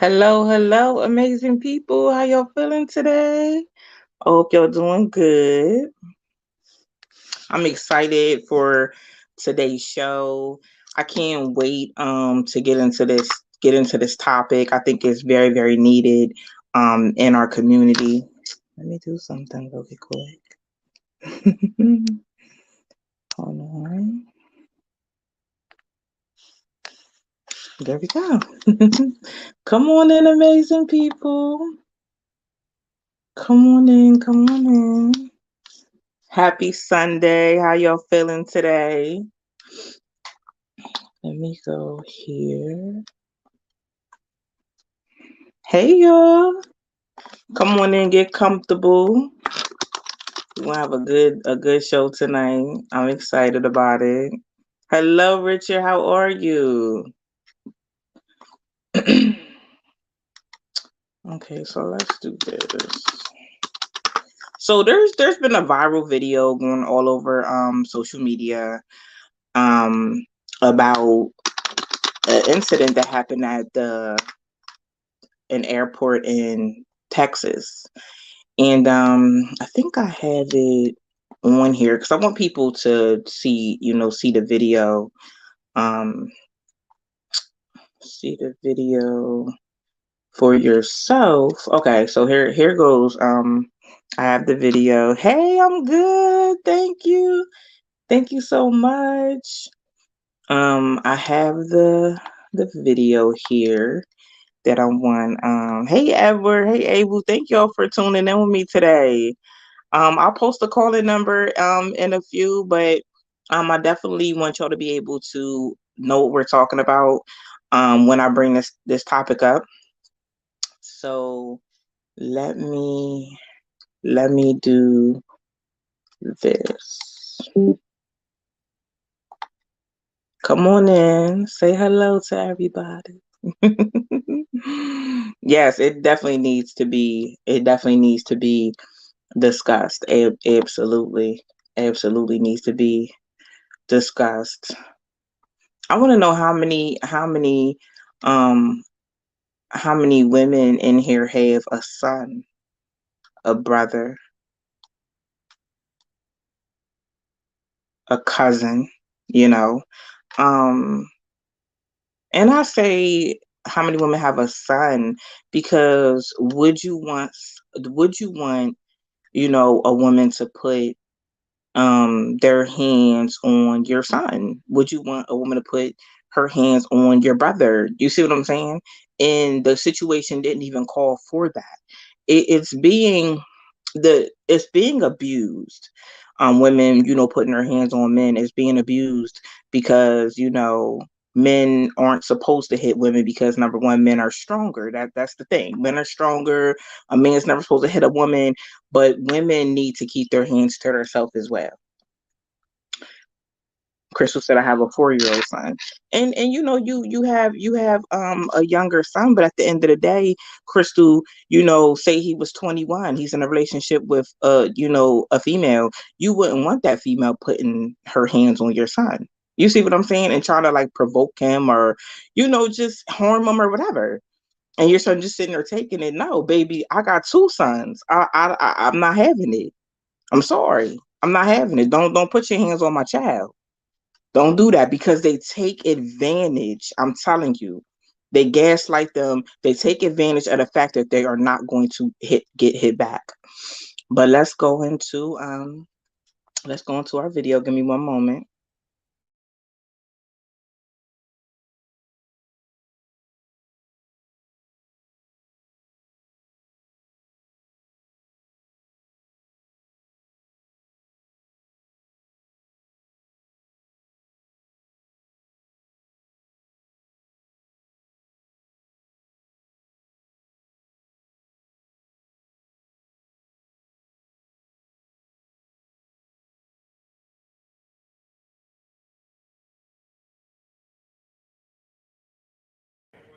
Hello, hello, amazing people. How y'all feeling today? I hope y'all doing good. I'm excited for today's show. I can't wait to get into this topic. I think it's very, very needed in our community. Let me do something really quick. Hold on. There we go. Come on in, amazing people. Come on in, come on in. Happy Sunday. How y'all feeling today? Let me go here. Hey y'all. Come on in, get comfortable. We're gonna have a good show tonight. I'm excited about it. Hello, Richard. How are you? Okay, so let's do this. So there's been a viral video going all over social media about an incident that happened at an airport in Texas. And I think I have it on here because I want people to see the video. Um, see the video for yourself. Okay, so here goes. I have the video. Hey, I'm good. Thank you. Thank you so much. I have the video here that I want. Hey Edward, hey Abel, thank y'all for tuning in with me today. I'll post the calling number in a few, but I definitely want y'all to be able to know what we're talking about when I bring this topic up. So let me do this. Come on in, say hello to everybody. Yes, it definitely needs to be. It definitely needs to be discussed. Absolutely, absolutely needs to be discussed. I want to know um how many women in here have a son, a brother, a cousin, you know. Um and I say how many women have a son because would you want a woman to put their hands on your son? Would you want a woman to put her hands on your brother? You see what I'm saying? And the situation didn't even call for that. It's being abused. Women, putting their hands on men is being abused because men aren't supposed to hit women because number one, men are stronger. That's the thing. Men are stronger. A man's never supposed to hit a woman, but women need to keep their hands to themselves as well. Crystal said I have a 4-year-old son, and you have a younger son, but at the end of the day, Crystal, say he was 21, he's in a relationship with a female. You wouldn't want that female putting her hands on your son. You see what I'm saying? And trying to like provoke him or just harm him or whatever. And your son just sitting there taking it. No, baby, I got two sons. I'm not having it. I'm sorry. I'm not having it. Don't put your hands on my child. Don't do that because they take advantage. I'm telling you, they gaslight them. They take advantage of the fact that they are not going to get hit back. But let's go into our video. Give me one moment.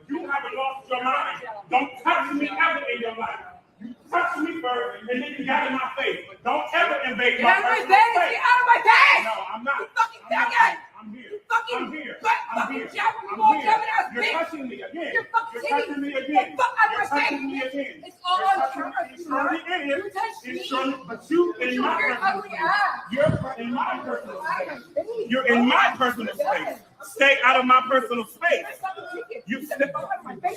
You haven't lost your mind. Don't touch me ever in your life. You touch me first, and then you got in my face. Don't ever invade my personal space. Get out of my face! No, I'm not. You fucking faggot! I'm I'm here. I'm here. I'm here. I'm here. You're touching me again. You're touching me again. You're touching me again. It's all on purpose. It surely is. It surely, but you in my personal space. You're in my personal space. You're in my personal space. Stay out of my personal space.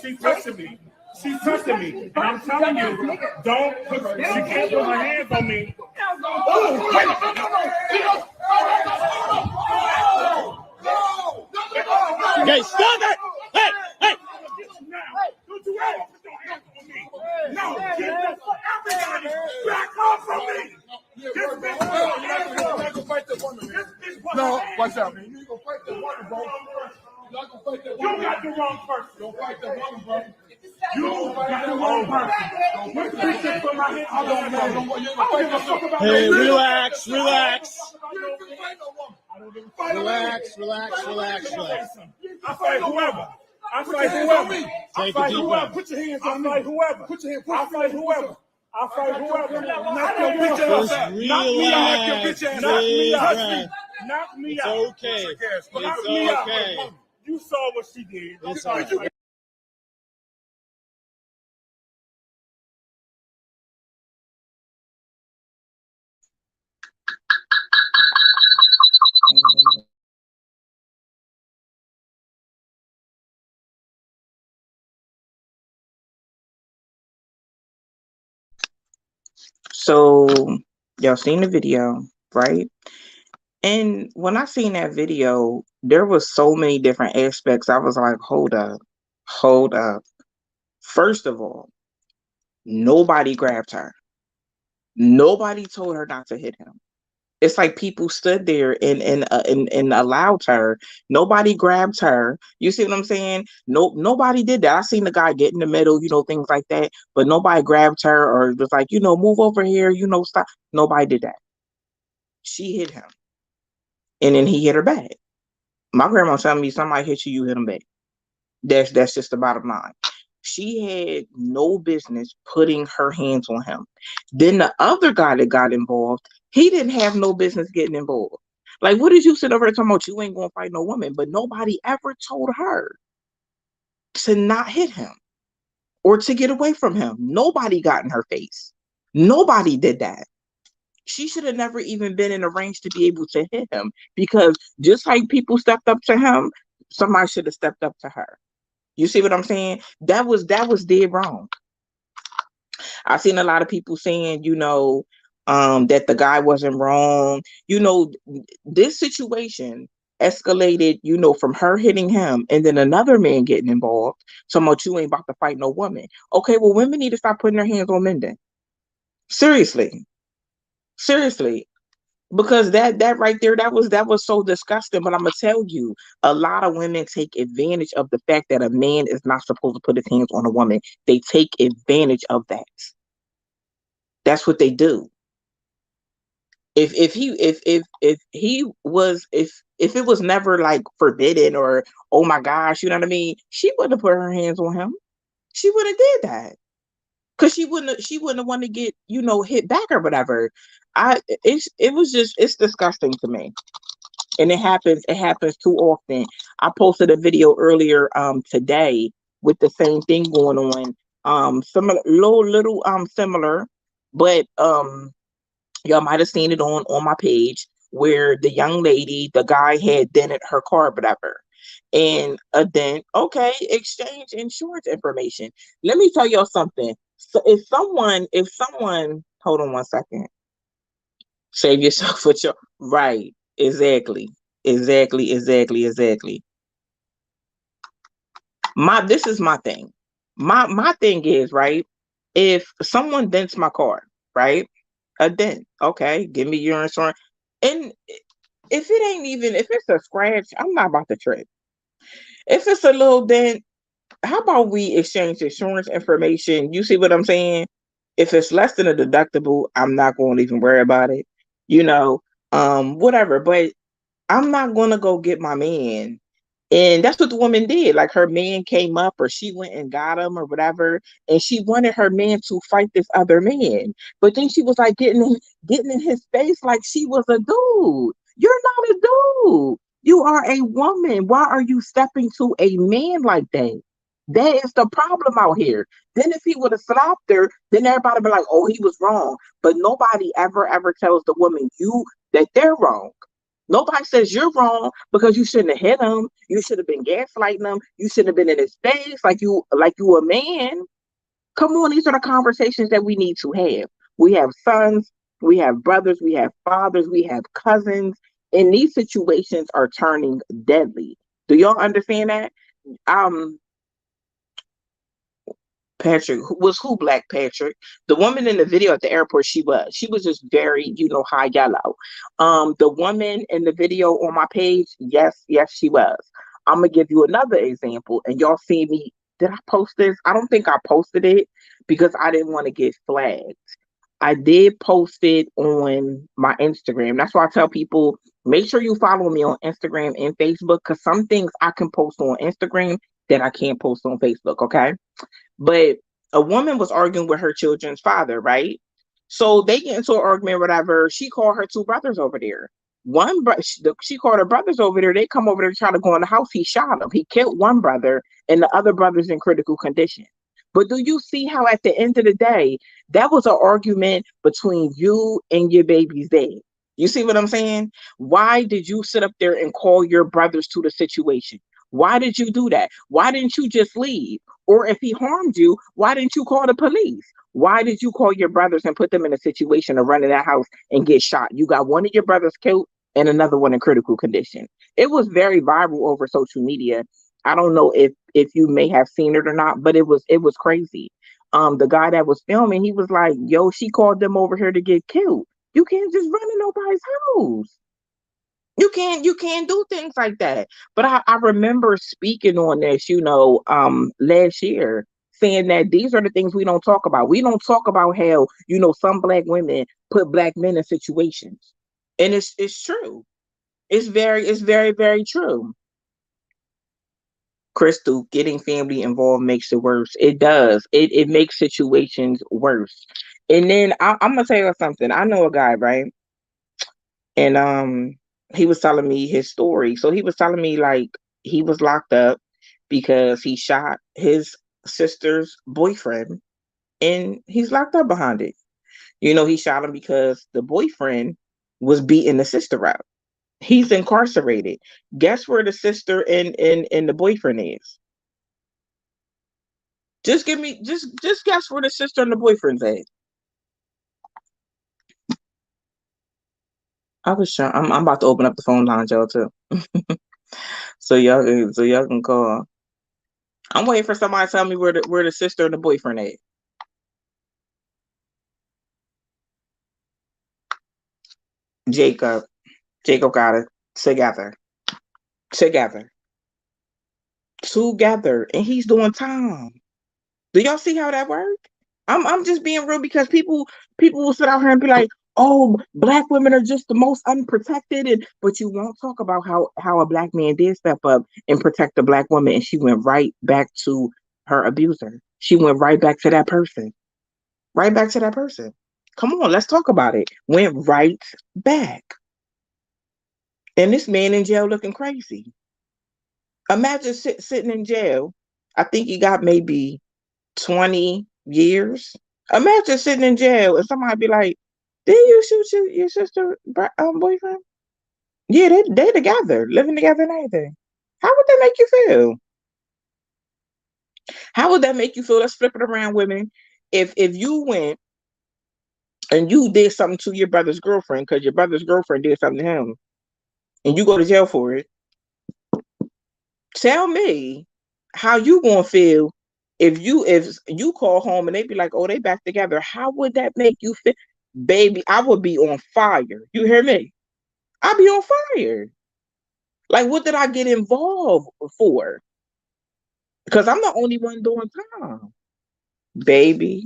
She's touching me. She's touching me. And I'm telling you, don't put, she can't put her hands on me. Oh, Okay, stop it! Hey, hey! Don't you ever put your hands on me. No, everybody back off from me. This bitch You're not gonna fight that woman, man. No, watch out, man. You ain't gonna fight that woman, bro. You're not gonna fight that woman. You got the wrong person. Don't fight that woman, bro. You got the wrong person. You preach it for my head. I don't know. Hey, relax, relax. Relax. I fight whoever. I fight whoever. Take a deep breath. Put your hands I on me. fight whoever. Put your hands. I fight whoever. I fight whoever. Knock your bitch Just ass. relax. Knock me Deep out. breath. Knock me It's out. okay. Knock It's me out. okay. You saw what she did. It's all right. So y'all seen the video, right? And when I seen that video, there was so many different aspects. I was like, hold up, hold up. First of all, nobody grabbed her. Nobody told her not to hit him. It's like people stood there and allowed her. Nobody grabbed her. You see what I'm saying? No, nobody did that. I seen the guy get in the middle, things like that. But nobody grabbed her or was like, move over here, stop. Nobody did that. She hit him, and then he hit her back. My grandma telling me somebody hit you, you hit him back. That's just the bottom line. She had no business putting her hands on him. Then the other guy that got involved, he didn't have no business getting involved. Like, what did you sit over there talking about? You ain't gonna fight no woman, but nobody ever told her to not hit him or to get away from him. Nobody got in her face. Nobody did that. She should have never even been in a range to be able to hit him, because just like people stepped up to him, somebody should have stepped up to her. You see what I'm saying? That was dead wrong. I've seen a lot of people saying, that the guy wasn't wrong. This situation escalated, from her hitting him and then another man getting involved. So much you ain't about to fight no woman. Okay, well, women need to stop putting their hands on men then. Seriously. Because that right there, that was so disgusting. But I'm gonna tell you, a lot of women take advantage of the fact that a man is not supposed to put his hands on a woman. They take advantage of that. That's what they do. If it was never like forbidden or, oh my gosh, you know what I mean, she wouldn't have put her hands on him. She would have did that. Because she wouldn't want to get, hit back or whatever. It's disgusting to me. And it happens too often. I posted a video earlier today with the same thing going on. Similar, little similar, but y'all might have seen it on my page, where the young lady, the guy had dented her car, whatever. And a dent, okay, exchange insurance information. Let me tell y'all something. So if someone, hold on one second. Save yourself with your right. Exactly. This is my thing. My thing is, right, if someone dents my car, right? A dent, okay, give me your insurance. And if it's a scratch, I'm not about to trip. If it's a little dent, how about we exchange insurance information? You see what I'm saying? If it's less than a deductible, I'm not going to even worry about it. You know, whatever. But I'm not going to go get my man. And that's what the woman did. Like, her man came up, or she went and got him or whatever. And she wanted her man to fight this other man. But then she was like getting in his face like she was a dude. You're not a dude. You are a woman. Why are you stepping to a man like that? That is the problem out here. Then if he would have slapped her, then everybody be like, oh, he was wrong. But nobody ever tells the woman you that they're wrong. Nobody says you're wrong because you shouldn't have hit him. You should have been gaslighting him. You shouldn't have been in his face like you a man. Come on, these are the conversations that we need to have. We have sons, we have brothers, we have fathers, we have cousins, and these situations are turning deadly. Do y'all understand that? Um, Patrick was who Black Patrick. The woman in the video at the airport, she was just very, high yellow. The woman in the video on my page, yes, she was. I'm gonna give you another example, and y'all see me. Did I post this? I don't think I posted it because I didn't want to get flagged. I did post it on my Instagram. That's why I tell people make sure you follow me on Instagram and Facebook because some things I can post on Instagram that I can't post on Facebook. Okay. But a woman was arguing with her children's father, right? So they get into an argument, whatever. She called her two brothers over there. She called her brothers over there. They come over there trying to go in the house. He shot him. He killed one brother, and the other brother's in critical condition. But do you see how at the end of the day, that was an argument between you and your baby's dad? You see what I'm saying? Why did you sit up there and call your brothers to the situation? Why did you do that? Why didn't you just leave? Or if he harmed you, why didn't you call the police? Why did you call your brothers and put them in a situation to run in that house and get shot? You got one of your brothers killed and another one in critical condition. It was very viral over social media. I don't know if you may have seen it or not, but it was crazy. The guy that was filming, he was like, "Yo, she called them over here to get killed. You can't just run in nobody's house. You can't do things like that." But I remember speaking on this, last year, saying that these are the things we don't talk about. We don't talk about how, some Black women put Black men in situations. And it's true. It's very, very true. Crystal, getting family involved makes it worse. It does. It makes situations worse. And then I'm gonna tell you something. I know a guy, right? And he was telling me his story. So he was telling me like he was locked up because he shot his sister's boyfriend and he's locked up behind it. He shot him because the boyfriend was beating the sister up. He's incarcerated. Guess where the sister and the boyfriend is? Just guess where the sister and the boyfriend's at. I was trying. I'm about to open up the phone line, y'all too. So y'all can call. I'm waiting for somebody to tell me where the sister and the boyfriend at. Jacob. Jacob got it together. Together. Together. And he's doing time. Do y'all see how that works? I'm just being real because people will sit out here and be like, oh, Black women are just the most unprotected, but you won't talk about how a Black man did step up and protect the Black woman, and she went right back to her abuser. She went right back to that person. Right back to that person. Come on, let's talk about it. Went right back. And this man in jail looking crazy. Imagine sitting in jail. I think he got maybe 20 years. Imagine sitting in jail and somebody be like, did you shoot your sister boyfriend? Yeah, they together, living together and everything. How would that make you feel? How would that make you feel? Let's flip it around, women. If you went and you did something to your brother's girlfriend because your brother's girlfriend did something to him and you go to jail for it, tell me how you gonna feel if you call home and they be like, oh, they back together. How would that make you feel? Baby, I would be on fire. You hear me? I'd be on fire. Like, what did I get involved for? Because I'm the only one doing time. Baby,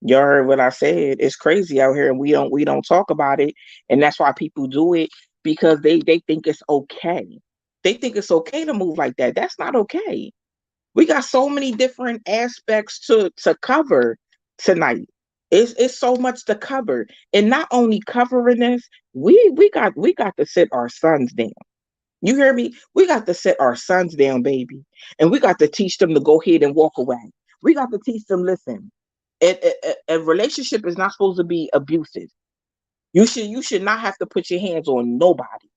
you heard what I said. It's crazy out here and we don't talk about it. And that's why people do it because they think it's okay. They think it's okay to move like that. That's not okay. We got so many different aspects to cover tonight. It's so much to cover. And not only covering this, we got to sit our sons down. You hear me? We got to sit our sons down, baby, and we got to teach them to go ahead and walk away. We got to teach them, listen, a relationship is not supposed to be abusive. You should not have to put your hands on nobody.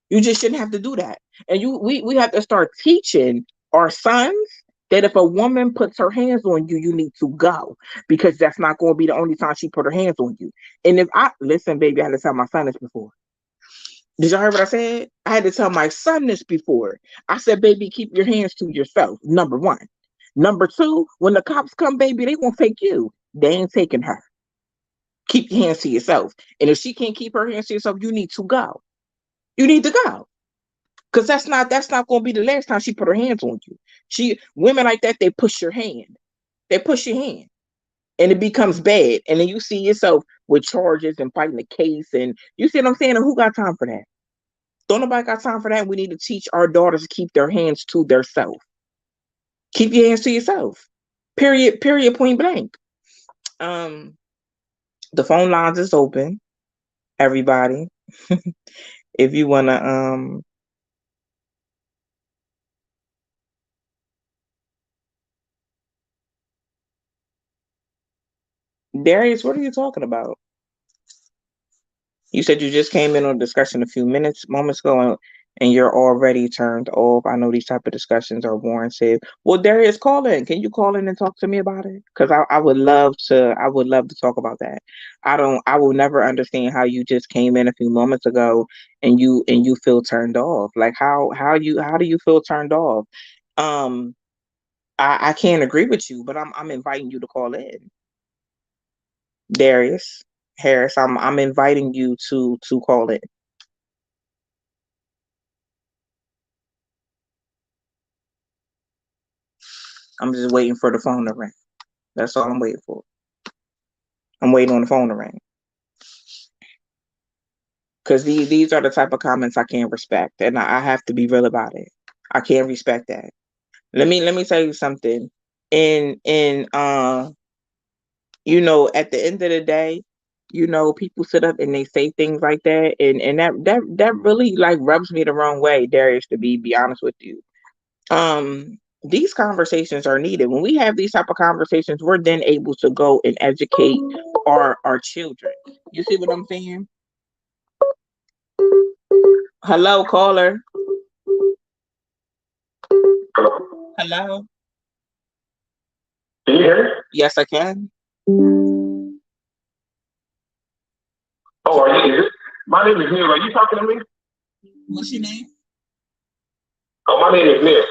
You just shouldn't have to do that. And we have to start teaching our sons that if a woman puts her hands on you, you need to go, because that's not going to be the only time she put her hands on you. And if I listen, baby, I had to tell my son this before. Did y'all hear what I said? I had to tell my son this before. I said, baby, keep your hands to yourself. Number one. Number two, when the cops come, baby, they won't take you. They ain't taking her. Keep your hands to yourself. And if she can't keep her hands to herself, you need to go. You need to go. Because that's not going to be the last time she put her hands on you. Women like that, they push your hand. They push your hand. And it becomes bad. And then you see yourself with charges and fighting the case. And you see what I'm saying? And who got time for that? Don't nobody got time for that. We need to teach our daughters to keep their hands to themselves. Keep your hands to yourself. Period, point blank. The phone lines is open, everybody. If you wanna Darius, what are you talking about? You said you just came in on discussion a few moments ago, and you're already turned off. I know these type of discussions are warranted. Well, Darius, call in. Can you call in and talk to me about it? Because I would love to. I would love to talk about that. I will never understand how you just came in a few moments ago and you feel turned off. Like how do you feel turned off? Um, I can't agree with you, but I'm inviting you to call in, Darius Harris. I'm inviting you to call in. I'm just waiting for the phone to ring. That's all I'm waiting for. I'm waiting on the phone to ring. Because these are the type of comments I can't respect. And I have to be real about it. I can't respect that. Let me tell you something. In at the end of the day, people sit up and they say things like that, and that really like rubs me the wrong way, Darius, to be honest with you. These conversations are needed. When we have these type of conversations, we're then able to go and educate our children. You see what I'm saying? Hello, caller. Hello. Can you hear me? Yes, I can. Oh, my name is Neil. Are you talking to me? What's your name? Oh, my name is Neil.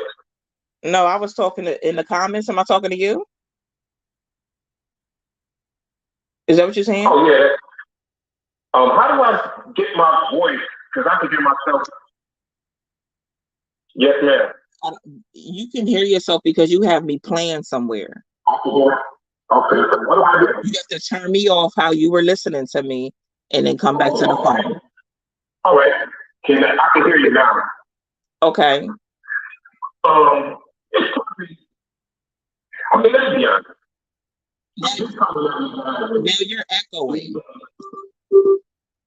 No, I was talking in the comments. Am I talking to you? Is that what you're saying? Oh, yeah. How do I get my voice? Because I can hear myself. Yes, ma'am. You can hear yourself because you have me playing somewhere. Okay. So what do I do? You have to turn me off how you were listening to me and then come back to the phone. All right. I can hear you now. Okay. I mean, let's be honest. Now you're echoing.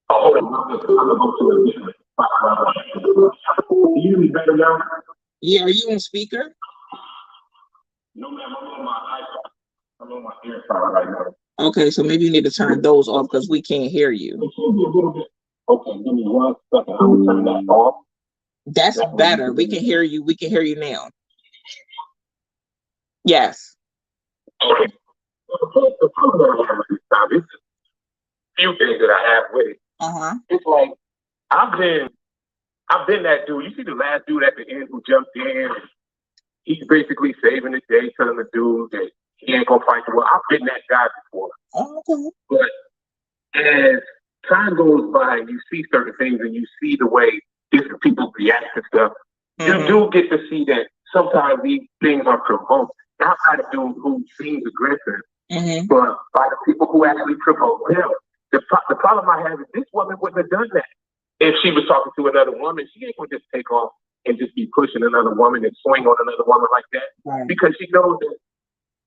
Oh, hold on. I'm going to go to a different spot. Can you hear me better now? Yeah, are you on speaker? No, ma'am. I'm on my iPhone. I'm on my AirPod right now. Okay, so maybe you need to turn those off because we can't hear you. It should be a little bit. Okay, give me 1 second. I'm going to turn that off. That's better. We can hear you. We can hear you now. Yes. Okay. The problem I have with this time is a few things that I have with it. It's like I've been that dude. You see the last dude at the end who jumped in. He's basically saving the day, telling the dude that he ain't gonna fight the war. I've been that guy before. Okay. But as time goes by and you see certain things and you see the way different people react to stuff, you do get to see that sometimes these things are provoked, not by the dude who seems aggressive, but by the people who actually provoke him. The problem I have is this woman wouldn't have done that. If she was talking to another woman, she ain't gonna just take off and just be pushing another woman and swing on another woman like that. Right. Because she knows that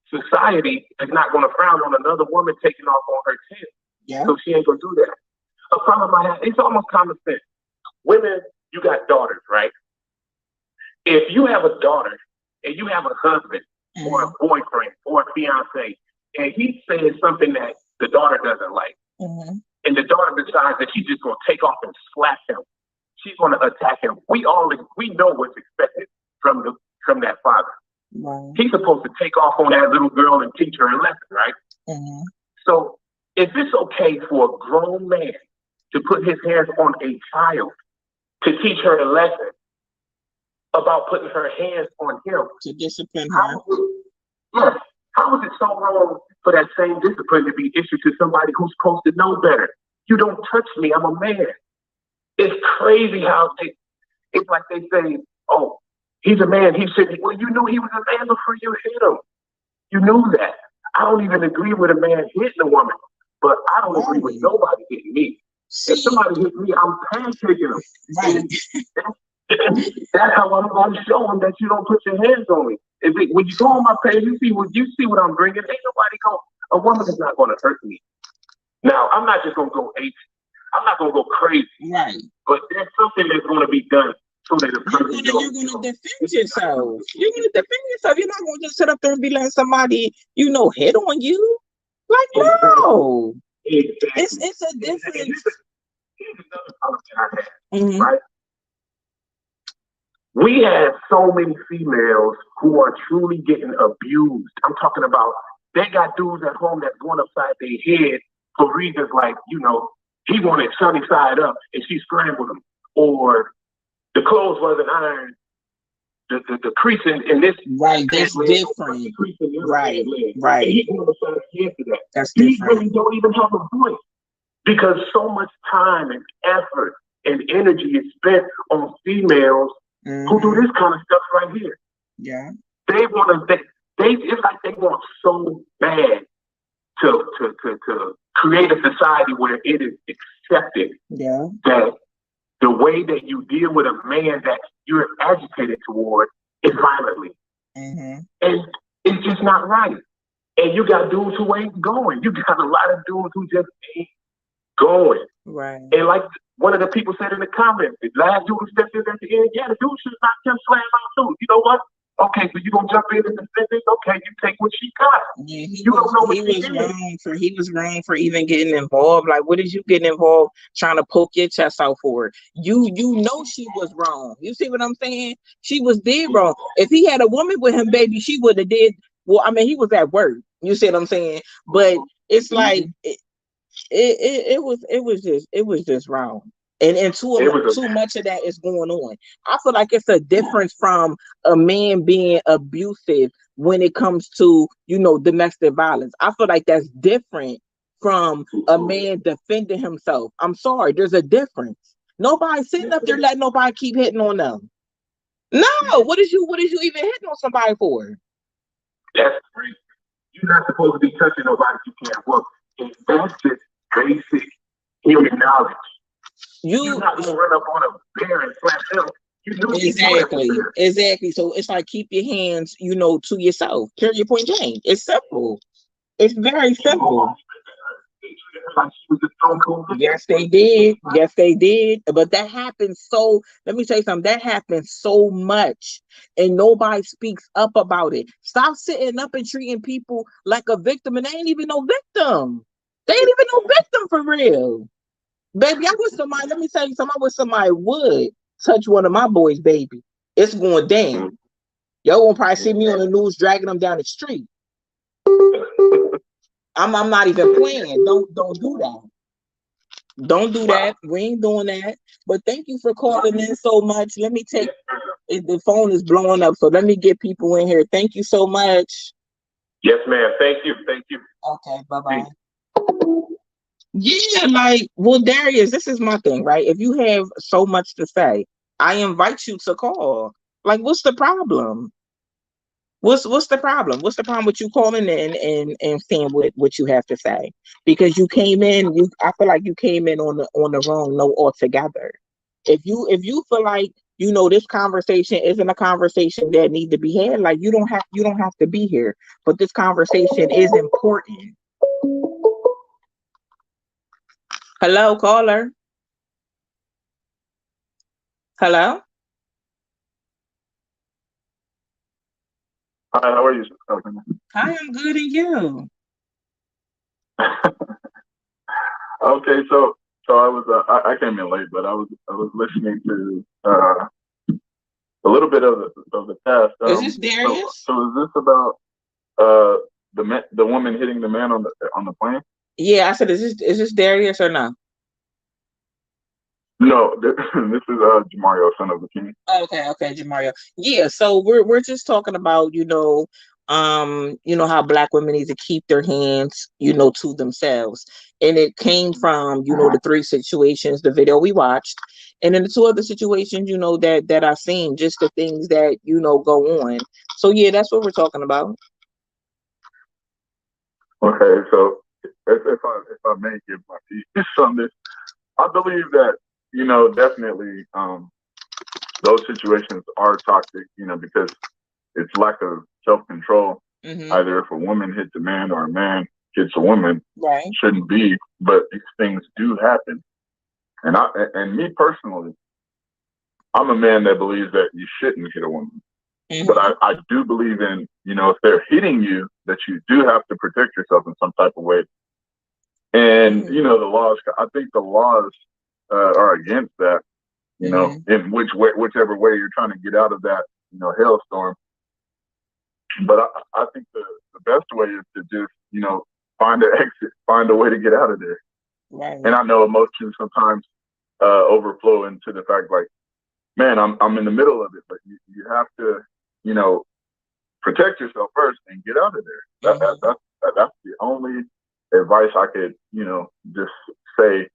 society is not gonna frown on another woman taking off on her tail. Yeah. So she ain't gonna do that. A problem I have, it's almost common sense. Women, you got daughters, right? If you have a daughter and you have a husband or a boyfriend or a fiance, and he says something that the daughter doesn't like, and the daughter decides that she's just going to take off and slap him, she's going to attack him. We know what's expected from that father. Right. He's supposed to take off on that little girl and teach her a lesson, right? So if it's okay for a grown man to put his hands on a child to teach her a lesson about putting her hands on him, to discipline her, how is it so wrong for that same discipline to be issued to somebody who's supposed to know better? You don't touch me, I'm a man. It's crazy how it's like they say, oh, he's a man, he should be. Well, you knew he was a man before you hit him. You knew that. I don't even agree with a man hitting a woman, but I don't agree with nobody hitting me. If somebody hits me, I'm pancaking them. Right. That's how I'm going to show them that you don't put your hands on me. When you go on my page, you see what I'm bringing. Ain't nobody a woman is not going to hurt me. Now, I'm not just going to go ape. I'm not going to go crazy. Right. But there's something that's going to be done so that the person you're going to defend yourself. You're going to defend yourself. You're not going to just sit up there and be letting somebody, hit on you. Like, no. Exactly. It's a difference. Here's another problem that I have, right? We have so many females who are truly getting abused. I'm talking about they got dudes at home that's going upside their head for reasons like, he wanted sunny side up and she scrambled him, or the clothes wasn't ironed, the crease in this. Right, that's different. Right. And he going upside his head for that. That's he different. really don't even have a voice because so much time and effort and energy is spent on females who do this kind of stuff right here. Yeah. They want to. It's like they want so bad to create a society where it is accepted. Yeah. That the way that you deal with a man that you're agitated toward is violently, and it's just not right. And you got dudes who ain't going. You got a lot of dudes who just ain't going. Right. And like one of the people said in the comments, the last dude who stepped in at the end, the dude should not just slam out too. You know what? Okay, so you gonna jump in and defend this? Okay, you take what she got. Yeah, he was wrong for even getting involved. Like, what is you getting involved trying to poke your chest out for? You know she was wrong. You see what I'm saying? She was dead wrong. If he had a woman with him, baby, she would have did. Well, I mean, he was at work. You see what I'm saying? But it's like it was just wrong. And too much of that is going on. I feel like it's a difference from a man being abusive when it comes to, domestic violence. I feel like that's different from a man defending himself. I'm sorry, there's a difference. Nobody's sitting up there letting nobody keep hitting on them. No, what is you even hitting on somebody for? That's crazy. You're not supposed to be touching nobody you can't work. And that's just basic human knowledge. You're not gonna run up on a bear and slap him. Exactly. So it's like keep your hands, to yourself. Carry your point blank. It's simple. It's very simple. Yes, they did. But that happens let me tell you something. That happens so much and nobody speaks up about it. Stop sitting up and treating people like a victim, and they ain't even no victim. They ain't even no victim for real. Baby, I wish somebody, let me tell you something, I wish somebody would touch one of my boys, baby. It's going down. Y'all gonna probably see me on the news dragging them down the street. I'm not even playing. Don't do that. Don't do that. We ain't doing that. But thank you for calling in so much. Let me take the phone is blowing up, so let me get people in here. Thank you so much. Yes, ma'am. Thank you. Okay, bye-bye. Yeah, Darius, this is my thing, right? If you have so much to say, I invite you to call. Like, what's the problem? What's the problem? What's the problem with you calling in and saying what you have to say? Because you came in, I feel like you came in on the wrong note altogether. If you feel like this conversation isn't a conversation that need to be had, like you don't have to be here. But this conversation is important. Hello, caller. Hello. Hi, how are you? Hi, I'm good, and you? Okay, so I was I came in late, but I was listening to a little bit of the cast. Is this So Darius? so is this about uh the woman hitting the man on the plane? Yeah, I said, is this Darius or no? No, this is Jamario, son of the king. Okay, okay, Jamario. Yeah, so we're just talking about, how black women need to keep their hands, to themselves. And it came from, the three situations, the video we watched, and then the two other situations, that I've seen, just the things that, go on. So yeah, that's what we're talking about. Okay, so if I may give my piece on this, I believe that definitely those situations are toxic. Because it's lack of self control. Mm-hmm. Either if a woman hits a man or a man hits a woman, Right. shouldn't be, but these things do happen. And me personally, I'm a man that believes that you shouldn't hit a woman. But Mm-hmm. I do believe in, if they're hitting you, that you do have to protect yourself in some type of way. And, Mm-hmm. the laws, I think the laws are against that, Mm-hmm. in whichever way you're trying to get out of that, hailstorm. But I think the best way is to just, find an exit, find a way to get out of there. And Right. I know emotions sometimes overflow into the fact like, man, I'm in the middle of it, but you have to, you know, protect yourself first and get out of there. Mm-hmm. That's the only advice I could, just say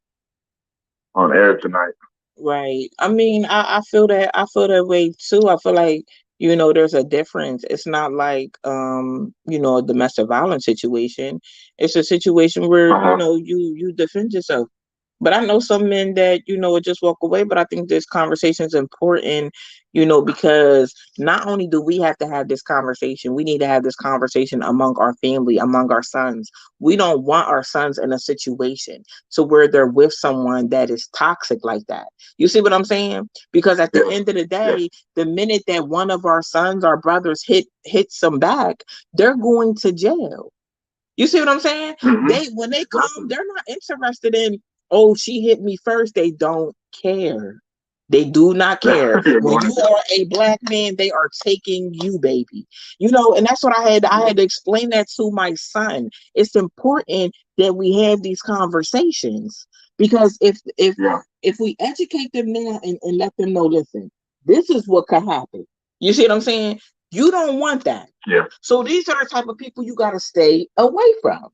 on air tonight. Right. I mean, I feel that way too. I feel like, there's a difference. It's not like a domestic violence situation. It's a situation where, Uh-huh. you defend yourself. But I know some men that, would just walk away. But I think this conversation is important, because not only do we have to have this conversation, we need to have this conversation among our family, among our sons. We don't want our sons in a situation to where they're with someone that is toxic like that. You see what I'm saying? Because at the Yeah. end of the Yeah. day, the minute that one of our sons, our brothers hits them back, they're going to jail. You see what I'm saying? Mm-hmm. When they come, Exactly. they're not interested in, oh, she hit me first. They don't care. They do not care. You're When going you to jail. are a black man, they are taking you, baby. And that's what I Yeah. had to explain that to my son. It's important that we have these conversations, because Yeah. if we educate them now and let them know, listen, this is what could happen. You see what I'm saying? You don't want that. Yeah. So these are the type of people you got to stay away from.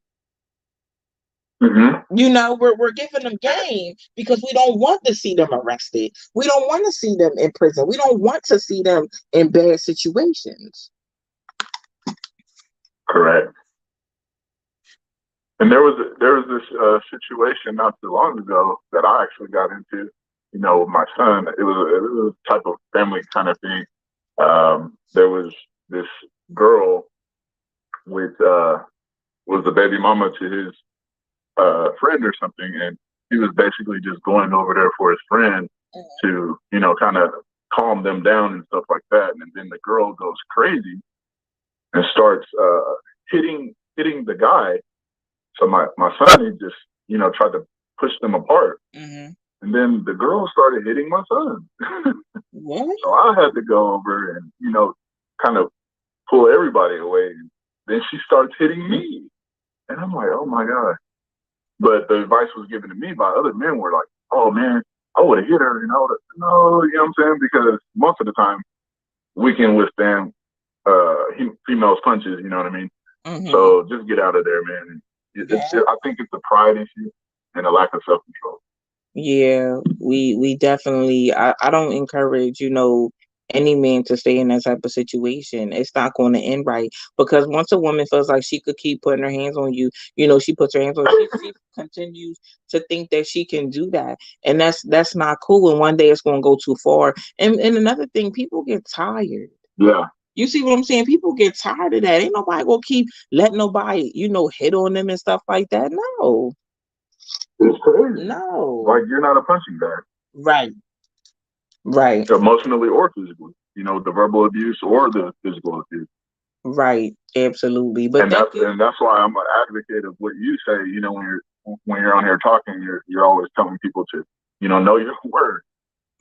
Mm-hmm. We're giving them game because we don't want to see them arrested. We don't want to see them in prison. We don't want to see them in bad situations. Correct. And there was this situation not too long ago that I actually got into, with my son. It was a type of family kind of thing. There was this girl with was the baby mama to his friend or something, and he was basically just going over there for his friend to kind of calm them down and stuff like that. And then the girl goes crazy and starts hitting the guy. So my son, he just, tried to push them apart. Mm-hmm. And then the girl started hitting my son. What? So I had to go over and, kind of pull everybody away. And then she starts hitting me. And I'm like, oh my God. But the advice was given to me by other men were like, oh man, I would have hit her. No, you know what I'm saying? Because most of the time we can withstand females punches, you know what I mean? Mm-hmm. So just get out of there, man. I think it's a pride issue and a lack of self control. Yeah, we definitely. I don't encourage, any man to stay in that type of situation. It's not going to end right, because once a woman feels like she could keep putting her hands on you, she puts her hands on you. She continues to think that she can do that, and that's not cool. And one day it's going to go too far. And another thing, people get tired. Yeah, You see what I'm saying? People get tired of that. Ain't nobody gonna keep letting nobody, hit on them and stuff like that. No, it's crazy. no. Like you're not a punching bag, Right. Right. emotionally or physically. The verbal abuse or the physical abuse. Right. Absolutely. But And thank you. that's why I'm an advocate of what you say. You know, when you're on here talking, you're always telling people to, know your word.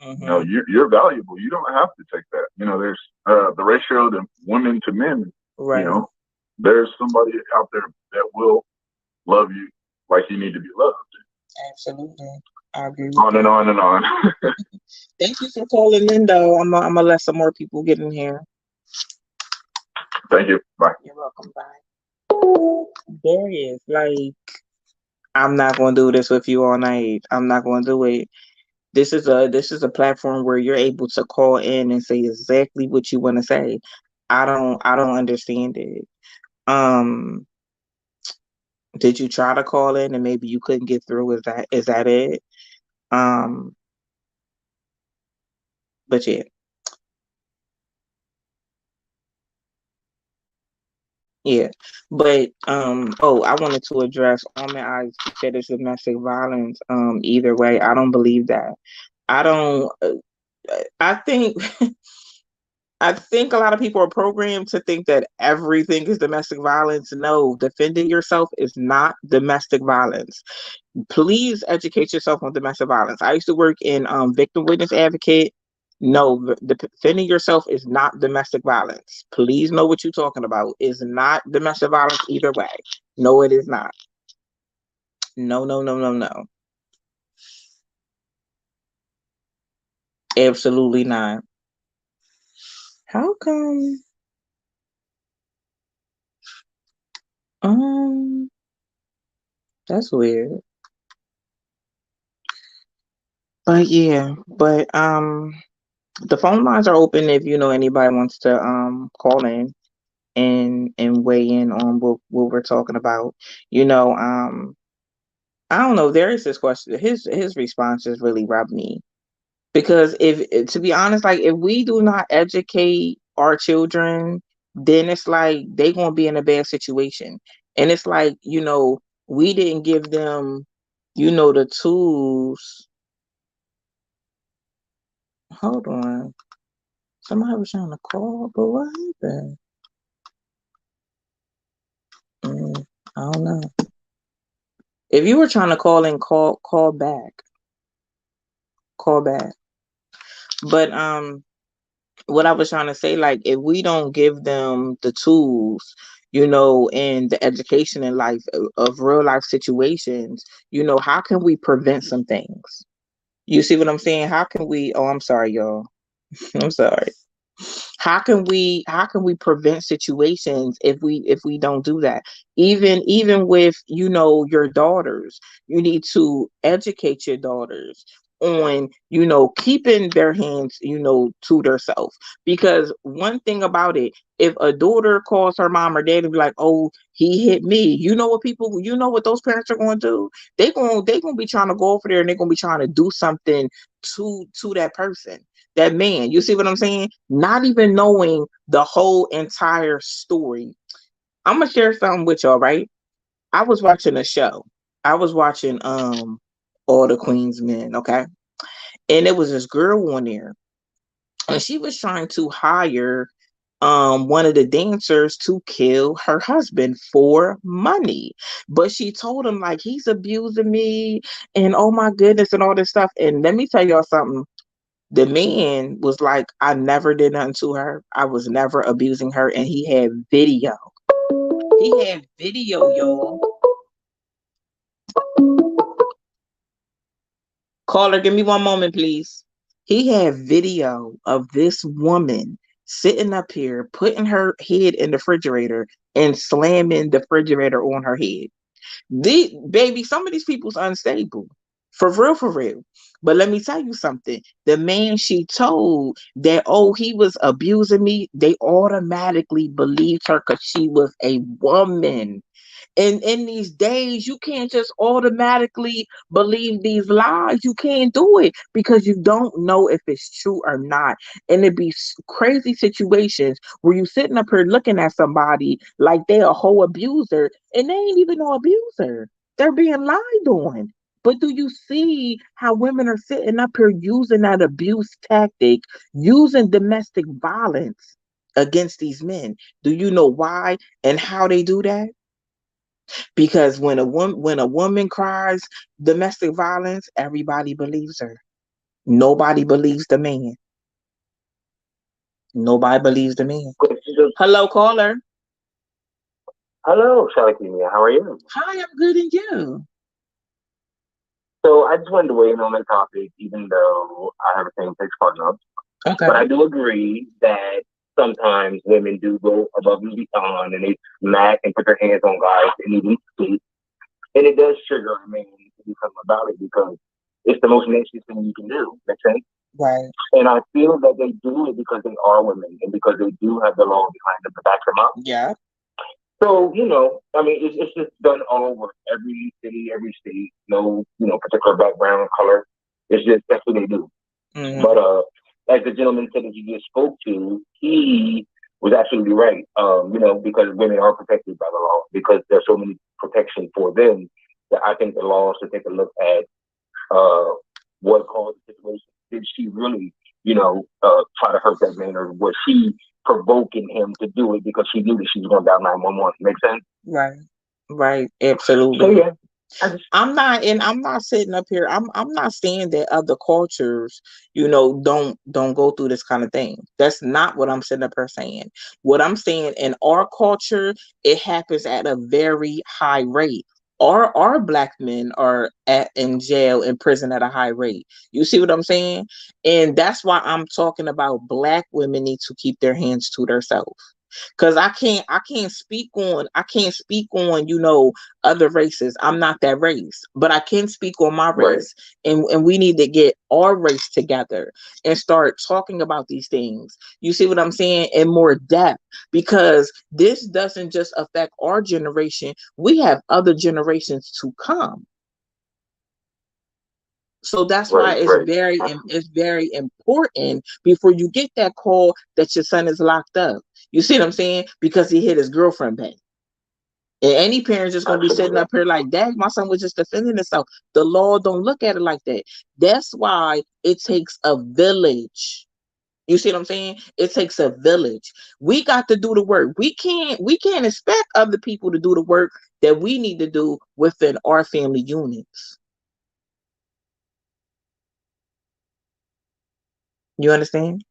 Hmm. You're valuable. You don't have to take that. There's the ratio of women to men. You Right. know, there's somebody out there that will love you like you need to be loved. Absolutely. I agree with On and that. on and on. Thank you for calling in, though. I'm gonna let some more people get in here. Thank you. Bye. You're welcome. Bye. There is like, I'm not gonna do this with you all night. I'm not gonna do it. This is a platform where you're able to call in and say exactly what you want to say. I don't understand it. Um, did you try to call in and maybe you couldn't get through? Is that it? Um, but yeah, yeah. But oh, I wanted to address Ahmed Eyes who said it's domestic violence. Either way, I don't believe that. I don't. I think I think a lot of people are programmed to think that everything is domestic violence. No, defending yourself is not domestic violence. Please educate yourself on domestic violence. I used to work in victim witness advocate. No, defending yourself is not domestic violence. Please know what you're talking about. Is not domestic violence either way. No, it is not. No, no, no, no, no. Absolutely not. How come? Um, that's weird. But yeah, but the phone lines are open if anybody wants to call in and weigh in on what we're talking about. You know, I don't know. There is this question. His response just really rubbed me because if to be honest, like if we do not educate our children, then it's like they gonna be in a bad situation, and it's like we didn't give them the tools. Hold on, somebody was trying to call, but what happened? I don't know. If you were trying to call in, call back, call back. But what I was trying to say, like, if we don't give them the tools, and the education in life of real life situations, how can we prevent some things? You see what I'm saying? How can we? Oh, I'm sorry, y'all. I'm sorry. How can we prevent situations if we don't do that? Even with your daughters, you need to educate your daughters on keeping their hands to themselves, because one thing about it, if a daughter calls her mom or dad and be like, oh, he hit me, what those parents are going to do. They going to be trying to go over there and they're going to be trying to do something to that person, that man. You see what I'm saying? Not even knowing the whole entire story. I'm gonna share something with y'all, right? I was watching a show. I was watching All the Queen's Men, okay? And there was this girl on there, and she was trying to hire one of the dancers to kill her husband for money. But she told him like he's abusing me and oh my goodness and all this stuff. And let me tell y'all something. The man was like, I never did nothing to her. I was never abusing her. And he had video. He had video, y'all. Caller, give me one moment, please. He had video of this woman sitting up here, putting her head in the refrigerator and slamming the refrigerator on her head. Baby, some of these people's unstable. For real, for real. But let me tell you something. The man she told that, oh, he was abusing me, they automatically believed her because she was a woman. And in these days, you can't just automatically believe these lies. You can't do it because you don't know if it's true or not. And it'd be crazy situations where you sitting up here looking at somebody like they a whole abuser and they ain't even no abuser. They're being lied on. But do you see how women are sitting up here using that abuse tactic, using domestic violence? against these men. Do you know why and how they do that? Because when a woman cries domestic violence, everybody believes her. Nobody believes the man. Nobody believes the man. Hello, caller. Hello, Shalakimia. How are you? Hi, I'm good, and you? So I just wanted to weigh in on that topic, even though I have a same-sex partner. Okay. But I do agree that sometimes women do go above and beyond, and they smack and put their hands on guys and even speak, and it does trigger a man to do something about it because it's the most nastiest thing you can do. Makes sense? Right. And I feel that they do it because they are women and because they do have the law behind them to back them up. Yeah. So, I mean, it's just done all over every city, every state, no, particular background, color. It's just, that's what they do. Mm-hmm. But as the gentleman said that you just spoke to, he was absolutely right, because women are protected by the law, because there's so many protections for them that I think the law should take a look at what caused the situation. Did she really, try to hurt that man, or was she provoking him to do it because she knew that she was going to dial 911? Make sense? Right. Right. Absolutely. So yeah, I'm not sitting up here. I'm not saying that other cultures, don't go through this kind of thing. That's not what I'm sitting up here saying. What I'm saying, in our culture, it happens at a very high rate. Our black men are in jail, in prison at a high rate. You see what I'm saying? And that's why I'm talking about black women need to keep their hands to themselves. Cause I can't speak on other races. I'm not that race, but I can speak on my right. race, and we need to get our race together and start talking about these things. You see what I'm saying? In more depth, because this doesn't just affect our generation. We have other generations to come. So that's why Right, right. it's very important before you get that call that your son is locked up. You see what I'm saying? Because he hit his girlfriend back. And any parent's just gonna be sitting Absolutely. up here like, "Dad, my son was just defending himself." The law don't look at it like that. That's why it takes a village. You see what I'm saying? It takes a village. We got to do the work. We can't expect other people to do the work that we need to do within our family units. You understand?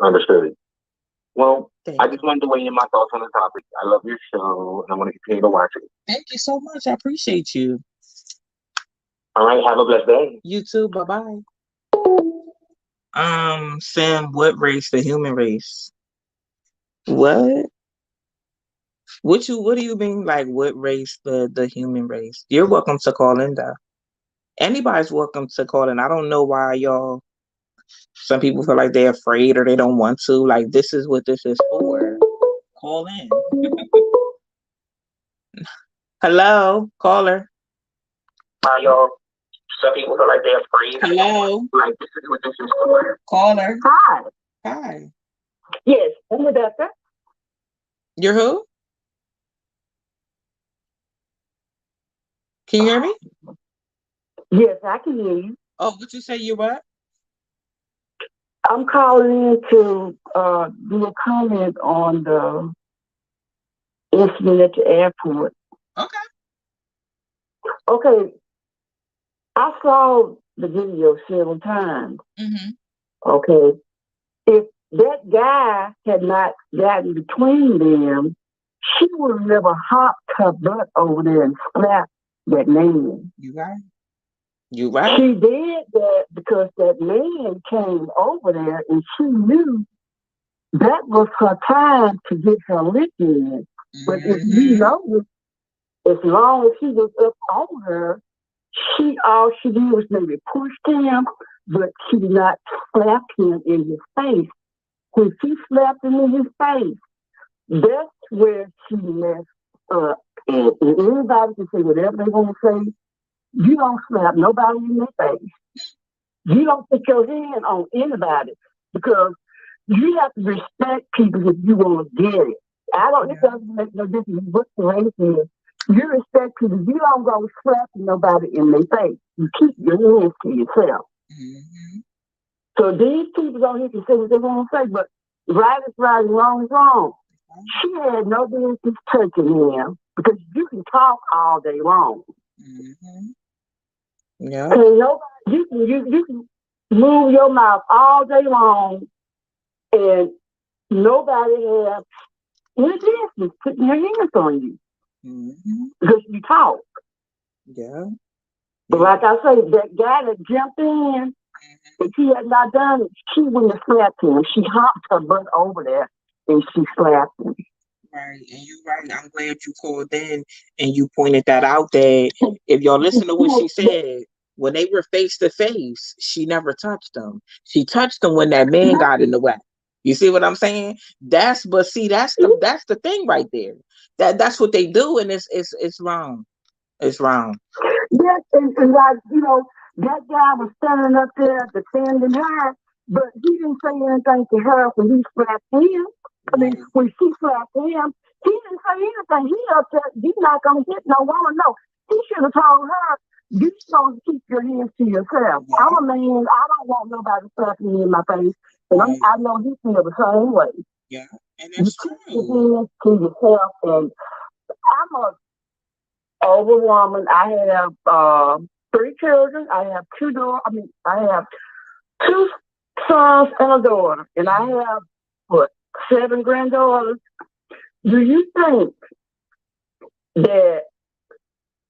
Understood. Well, Thank I you. just wanted to weigh in my thoughts on the topic. I love your show, and I want to continue to watch it. Thank you so much. I appreciate you. All right, have a blessed day. You too. Bye bye. Sam, what race? The human race. What? What do you mean? Like, what race? The human race? You're welcome to call in, though. Anybody's welcome to call in. I don't know why y'all. Some people feel like they're afraid or they don't want to. Like, this is what this is for. Call in. Hello, caller. Y'all. Some people feel like they're afraid. Hello, Like, this is what this is for. caller. Hi. Hi. Yes, I'm Rebecca. You're who? Can you hear me? Yes, I can hear you. Oh, what you say? You what? I'm calling in to do a comment on the incident at the airport. Okay. Okay, I saw the video several times. Mm-hmm. Okay, if that guy had not gotten between them, she would have never hopped her butt over there and slapped that man. You right. You right. She did that because that man came over there and she knew that was her time to get her lick in. But if you notice, as long as he was up on her, all she did was maybe pushed him, but she did not slap him in his face. When she slapped him in his face, that's where she messed up. And anybody can say whatever they want to say. You don't slap nobody in their face. You don't put your hand on anybody because you have to respect people if you want to get it. It doesn't make no difference what the race is. You respect people. You don't go slapping nobody in their face. You keep your hands to yourself. Mm-hmm. So these people on here can say what they want to say, but Right is right and wrong is wrong. She had no business touching him because you can talk all day long. Mm-hmm. Yeah. Can nobody you can move your mouth all day long and nobody has any business putting their hands on you Mm-hmm. because you talk. Yeah. But Yeah. like I say, that guy that jumped in, if he had not done it, she wouldn't have slapped him. She hopped her butt over there and she slapped him. Right, and you're right. I'm glad you called in and you pointed that out. That if y'all listen to what she said, when they were face to face, she never touched them. She touched them when that man got in the way. You see what I'm saying? But see, that's the thing right there. That's what they do, and it's wrong. It's wrong. Yes, and like, that guy was standing up there defending her, but he didn't say anything to her when he slapped him. I mean, Right, when she slapped him, he didn't say anything. He upset, you're not going to hit no woman. No, he should have told her, you're supposed to keep your hands to yourself. yeah, I'm a man. I don't want nobody slapping me in my face. And right, I know he feel the same way. yeah, and You that's keep your true. hands to yourself. And I'm a older woman. I have three children. I have two daughters. I have two sons and a daughter, and I Mhm. have what, seven granddaughters. Do you think that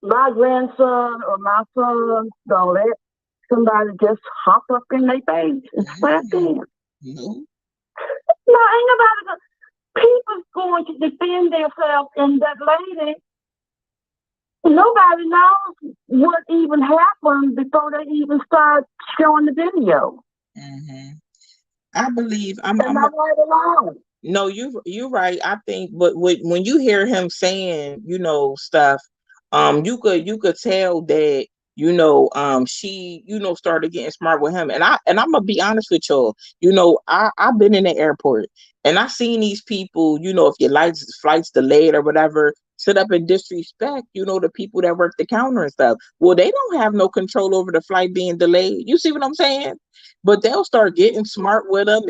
my grandson or my son gonna let somebody just hop up in their face and slap Mm, them? no, No, ain't nobody. People's going to defend themselves, and that lady. Nobody knows what even happened before they even start showing the video. hmm I believe And I'm right along. no, you're right. I think, but when you hear him saying, stuff, you could tell that, she, started getting smart with him. And I'm gonna be honest with y'all. I've been in the airport and I seen these people. If your flights delayed or whatever, sit up and disrespect, the people that work the counter and stuff. Well, they don't have no control over the flight being delayed. You see what I'm saying? But they'll start getting smart with them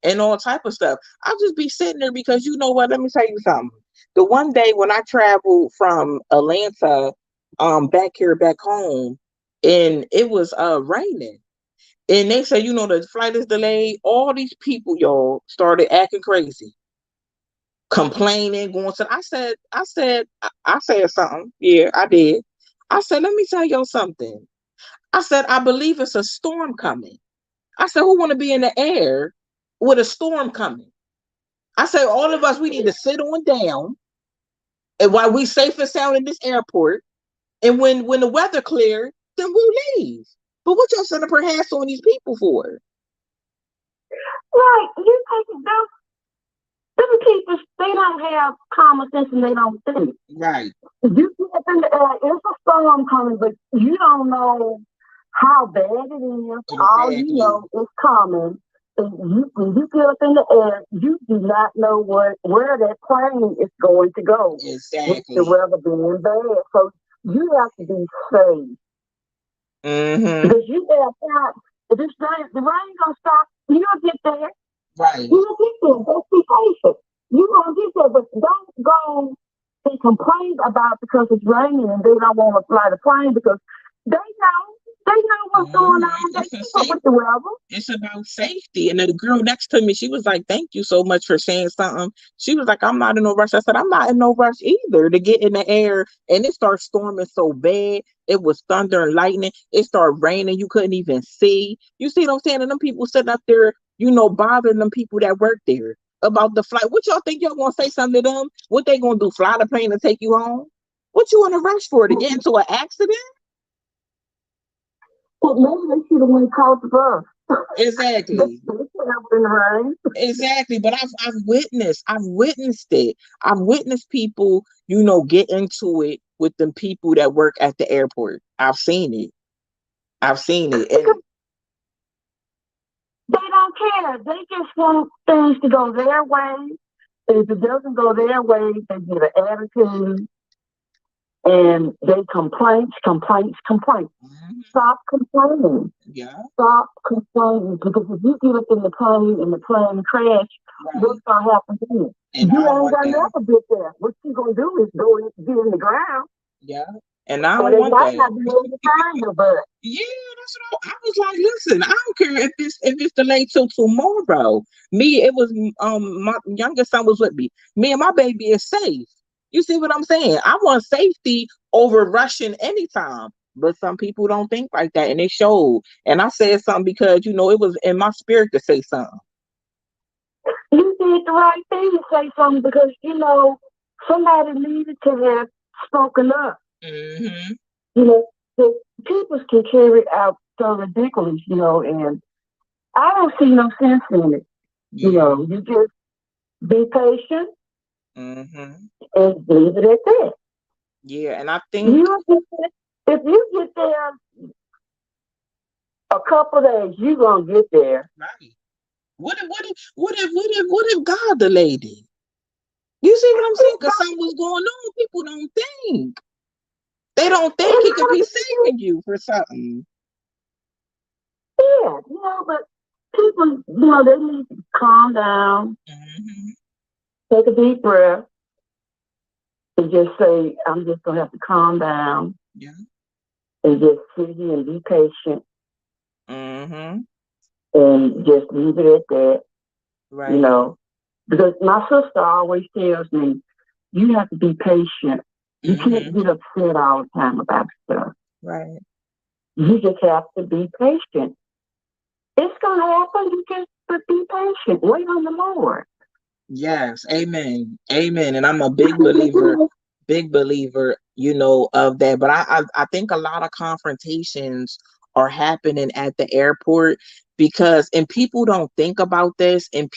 and all type of stuff. I'll just be sitting there because you know what? Let me tell you something. The one day when I traveled from Atlanta, back home, and it was raining. And they said, the flight is delayed. All these people, y'all, started acting crazy, complaining, going to I said something. Yeah, I did. I said, let me tell y'all something. I said, I believe it's a storm coming. I said, who wanna be in the air with a storm coming? I say all of us, we need to sit on down and while we safe and sound in this airport. And when the weather clear, then we'll leave. But what y'all sending her hats on these people for? Right, you take them people, they don't have common sense and they don't think. Right. You get up in the air, it's a storm coming, but you don't know how bad it is. All you Exactly. know is coming. And when you get up in the air, you do not know where that plane is going to go with the Exactly. weather being bad. So you have to be safe Mm-hmm. because you have time. If the rain gonna stop, you'll get there. Right. You'll get there. Just be patient. You gonna get there, but don't go and complain about because it's raining and they don't want to fly the plane because they know what's going Mhm. on. They It's a keep up safe with the weather. it's about safety. And then the girl next to me, she was like, thank you so much for saying something. She was like, I'm not in no rush. I said, I'm not in no rush either to get in the air. And it started storming so bad. It was thunder and lightning. It started raining. You couldn't even see. You see what I'm saying? And them people sitting up there, bothering them people that work there about the flight. What y'all think y'all gonna say something to them? What they gonna do? Fly the plane and take you home? What you in a rush for? To get into an accident? But maybe they should have went and called the bus. Exactly. They should have been rain. Exactly, but I've witnessed it. I've witnessed people, get into it with them people that work at the airport. I've seen it. I've seen it. And Because they don't care. They just want things to go their way. If it doesn't go their way, they get an attitude. and they complaints. Stop complaining. Yeah. Stop complaining. Because if you get up in the plane and the plane crash, what's Right. gonna happen to you? And I You don't ain't want gonna that. never get there. What you gonna do is go and get in the ground, Yeah. And I or don't they want might that. not be able to find your butt. Yeah, that's what I was like. Listen, I don't care if it's delayed till tomorrow. Me, it was my youngest son was with me. Me and my baby is safe. You see what I'm saying? I want safety over rushing anytime. But some people don't think like that, and it showed. And I said something because it was in my spirit to say something. You did the right thing to say something because somebody needed to have spoken up. Hmm. You know, the people can carry it out so ridiculous, and I don't see no sense in it. Yeah. You just be patient Hmm. and leave it at that. Yeah, and I think You get there, if you get there a couple days, you're gonna get there. right. What if God delayed it? You see what I'm saying? Because something was going on. People don't think. They don't think It's he could gonna be be saving you for something. yeah, but people, they need to calm down, Hmm. take a deep breath, and just say, I'm just gonna have to calm down Yeah. and just sit here and be patient Hmm. and just leave it at that, you Right. know. Because my sister always tells me, you have to be patient. You can't Hmm. get upset all the time about stuff. Right. You just have to be patient. It's gonna happen. You just but be patient. Wait on the Lord. Yes. Amen. Amen. And I'm a big believer, of that. But I think a lot of confrontations are happening at the airport because, and people don't think about this, and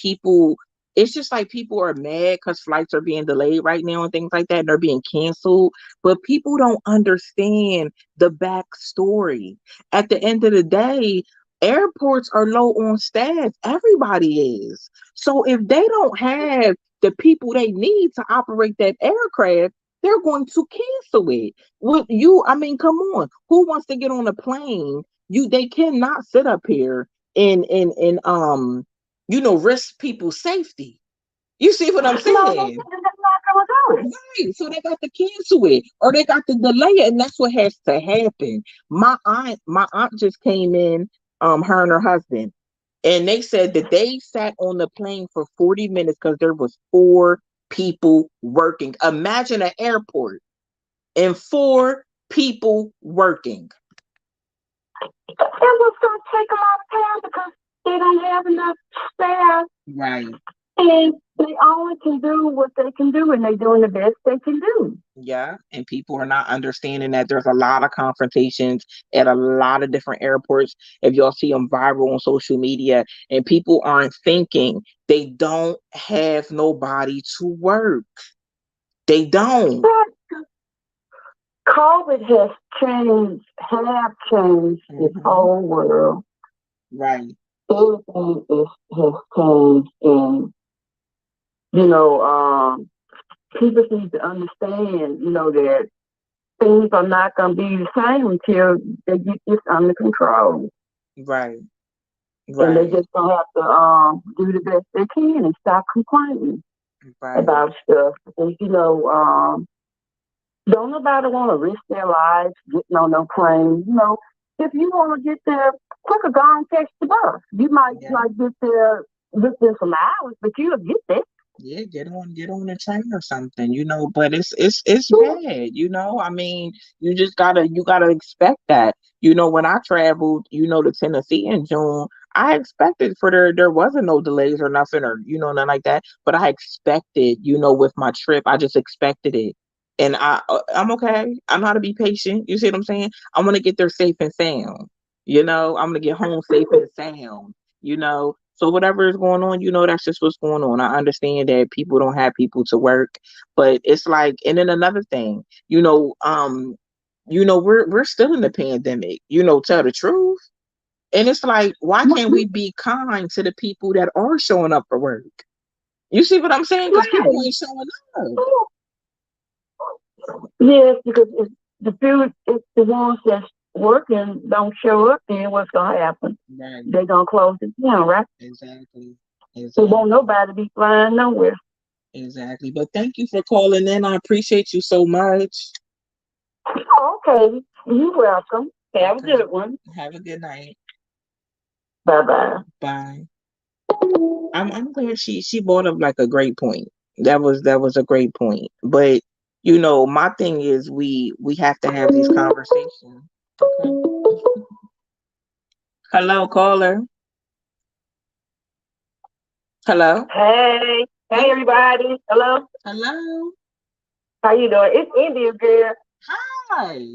it's just like people are mad because flights are being delayed right now and things like that, and they're being canceled. But people don't understand the backstory. At the end of the day, airports are low on staff. Everybody is. So if they don't have the people they need to operate that aircraft, they're going to cancel it. With you, I mean, come on. Who wants to get on a plane? They cannot sit up here and risk people's safety. You see what I'm No, saying? that's not gonna do it. Right. So they got to cancel it or they got to delay it, and that's what has to happen. My aunt just came in, her and her husband, and they said that they sat on the plane for 40 minutes because there was four people working. Imagine an airport and four people working. It was gonna take them out of town because they don't have enough staff, Right. and they only can do what they can do, and they're doing the best they can do. Yeah, and people are not understanding that there's a lot of confrontations at a lot of different airports. If y'all see them viral on social media, and people aren't thinking, they don't have nobody to work. They don't. But COVID have changed this Hmm. whole world. Right. Everything has changed, and you know, people need to understand, that things are not going to be the same until they get this under control. Right. And they Right. just going to have to do the best they can and stop complaining Right. about stuff. Because, don't nobody want to risk their lives getting on no plane. If you want to get there quicker, go and catch the bus. You might Yeah. like get there within some hours, but you'll get there. Yeah, get on a train or something, but it's bad, I mean, you gotta expect that. When I traveled, to Tennessee in June, I expected for there wasn't no delays or nothing or nothing like that. But I expected, with my trip, I just expected it. And I'm okay. I know how to be patient. You see what I'm saying? I want to get there safe and sound. I'm gonna get home safe and sound. So whatever is going on, that's just what's going on. I understand that people don't have people to work, but it's like, and then another thing, we're still in the pandemic, tell the truth. And it's like, why can't we be kind to the people that are showing up for work? You see what I'm saying? Because people Right. ain't showing up. Yes, because if the ones that's working don't show up, then what's gonna happen? Right. They're gonna close it down, right? Exactly. So won't Exactly. nobody be flying nowhere. Exactly. But thank you for calling in. I appreciate you so much. Oh, okay, you're welcome. Have a Okay. good one. Have a good night. Bye bye. Bye. I'm glad she brought up like a great point. That was a great point. But my thing is we have to have these conversations. Okay. Hello, caller. Hello. Hey, Hey. everybody. Hello. Hello. How you doing? It's India, girl. Hi.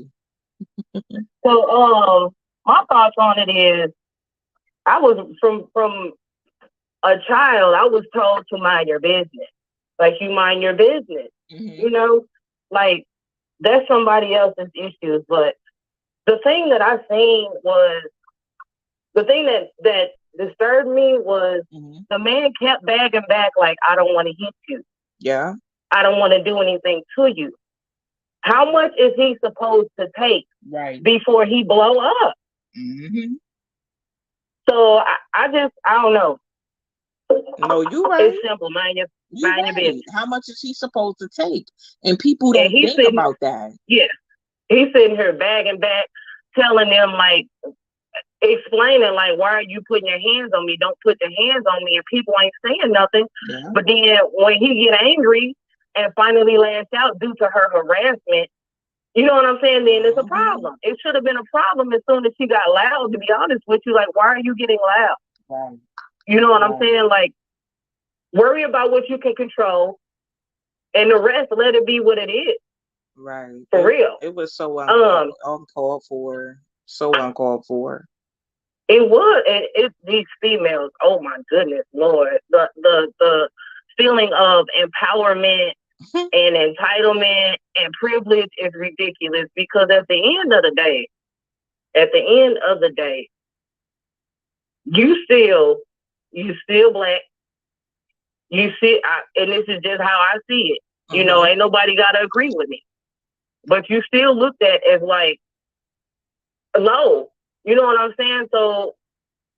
So, my thoughts on it is, I was from a child. I was told to mind your business, like you mind your business. Hmm. You know, like that's somebody else's issues. But the thing that I seen was the thing that disturbed me was Hmm. the man kept bagging back like, I don't want to hit you. Yeah. I don't want to do anything to you. How much is he supposed to take Right. before he blow up? Hmm. So I don't know. No, you It's right. simple. You Mind your right. business. How much is he supposed to take? And people And don't he's think sitting, about that. yeah, he's sitting here bagging back, telling them like, explaining like, why are you putting your hands on me? Don't put your hands on me. And people ain't saying nothing. Yeah. But then when he get angry and finally lash out due to her harassment, you know what I'm saying? Then it's a Hmm. problem. It should have been a problem as soon as she got loud, to be honest with you. Like, why are you getting loud? Right. You know what I'm Right. saying? Like, worry about what you can control and the rest, let it be what it is. Right. For real. It was so Um, uncalled for. So uncalled for. it was, and it's these females. Oh my goodness, Lord, the feeling of empowerment and entitlement and privilege is ridiculous because at the end of the day, you still, you still black. You see, and this is just how I see it. You know, Hmm. ain't nobody got to agree with me, but you still looked at as like low. You know what I'm saying? So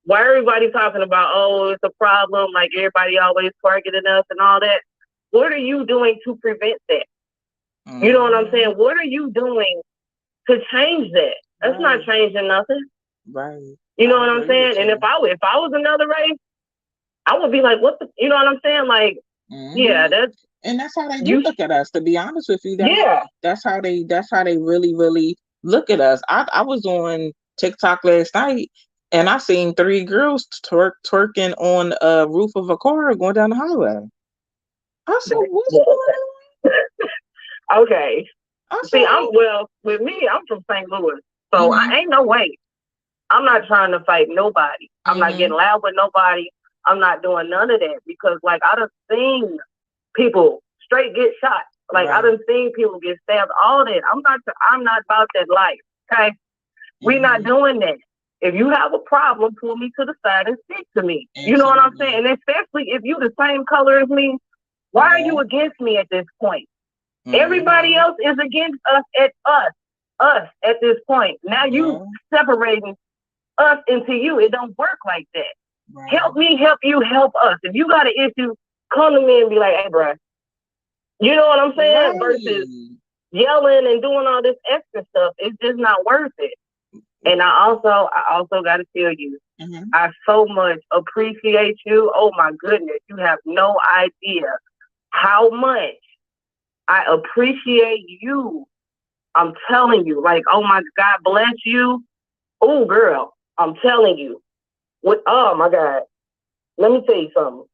why everybody talking about, oh, it's a problem, like everybody always targeting us and all that? What are you doing to prevent that? You know what I'm Hmm. saying? What are you doing to change that? That's not Right. changing nothing. Right. You know I what I'm agree with saying? And if you. I was another race, I would be like, what the, you know what I'm saying? Like, yeah, Hmm. that's And that's how they do you. look at us. To be honest with you, Yeah. that's how they really really look at us. I was on TikTok last night, and I seen three girls twerking on a roof of a car going down the highway. I said, "What's Yeah. going on?" Okay. I See, said, "Oh, with me, I'm from St. Louis, so mm-hmm, I ain't no way. I'm not trying to fight nobody. I'm not mm-hmm, getting loud with nobody. I'm not doing none of that because, like, I done seen people straight get shot. Like, I right, done seen people get stabbed. All that. I'm not about that life. Okay, we not mm-hmm, doing that. If you have a problem, pull me to the side and speak to me. You know what I'm absolutely, saying? And especially if you the same color as me, why are yeah, you against me at this point? Everybody mm-hmm, else is against us at this point. Now you yeah, separating us into you. It don't work like that. right, Help me, help you, help us. If you got an issue, come to me and be like, hey, bro, you know what I'm saying? Versus right, yelling and doing all this extra stuff. It's just not worth it. And I also got to tell you, mm-hmm, I so much appreciate you. Oh my goodness, you have no idea how much I appreciate you. I'm telling you, like, oh my God, bless you. Oh, girl, I'm telling you. Oh my God, let me tell you something.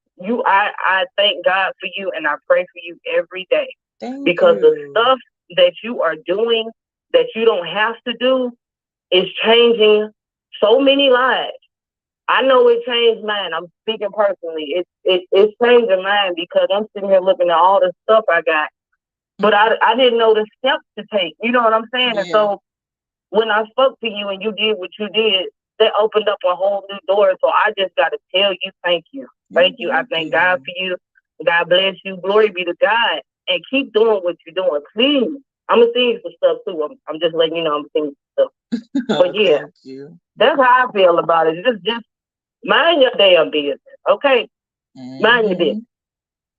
I thank God for you and I pray for you every day thank because the you, stuff that you are doing that you don't have to do is changing so many lives. I know it changed mine. I'm speaking personally. It's changing mine because I'm sitting here looking at all the stuff I got, but I didn't know the steps to take. You know what I'm saying? And yeah, so when I spoke to you and you did what you did, that opened up a whole new door. So I just got to tell you, thank you. yeah, Thank you. I thank thank God you, for you. God bless you. Glory be to God. And keep doing what you're doing. Please. I'm gonna sing some stuff too. I'm just letting you know I'm singing stuff. But yeah, Thank you. that's how I feel about it. Just mind your damn business, okay? Mind your Hmm. business.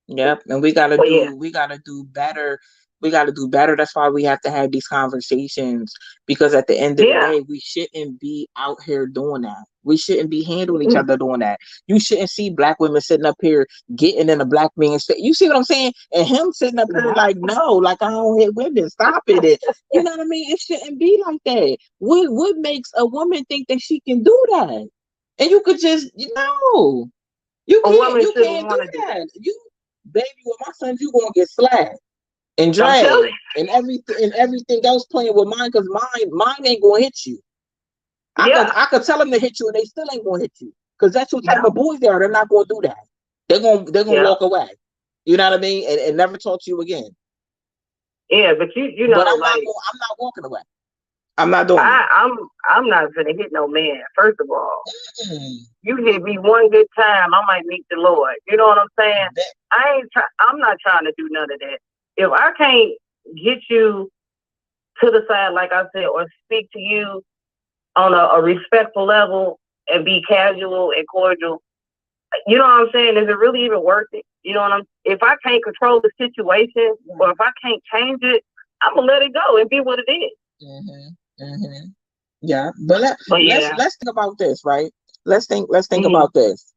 Yep, and we gotta But yeah, do we gotta do better. We gotta do better. That's why we have to have these conversations because at the end of the yeah. day, we shouldn't be out here doing that. We shouldn't be handling each other doing that. You shouldn't see black women sitting up here getting in a black man's face. You see what I'm saying? And him sitting up here like, no, like I don't hit women. Stop it. You know what I mean? It shouldn't be like that. What makes a woman think that she can do that? And you could just, you know. You A can't woman you shouldn't can't do want to do that. that. You baby with my sons, you gonna get slapped and I'm telling dragged and everything else playing with mine because mine ain't gonna hit you. you. Yeah, I could tell them to hit you and they still ain't gonna hit you. Because that's what type yeah, of boys they are. They're not gonna do that. They're gonna yeah, walk away. You know what I mean? And never talk to you again. yeah. But you But know, like I'm not walking away. I'm not doing it. I'm not gonna hit no man. First of all, Mm. you hit me one good time, I might meet the Lord. You know what I'm saying? That- I'm not trying to do none of that. If I can't get you to the side, like I said, or speak to you on a respectful level and be casual and cordial, you know what I'm saying? Is it really even worth it? You know what I'm? If I can't control the situation or if I can't change it, I'm gonna let it go and be what it is. Mhm. Mhm. Yeah, but But yeah, let's think about this, right? Let's think hmm about this.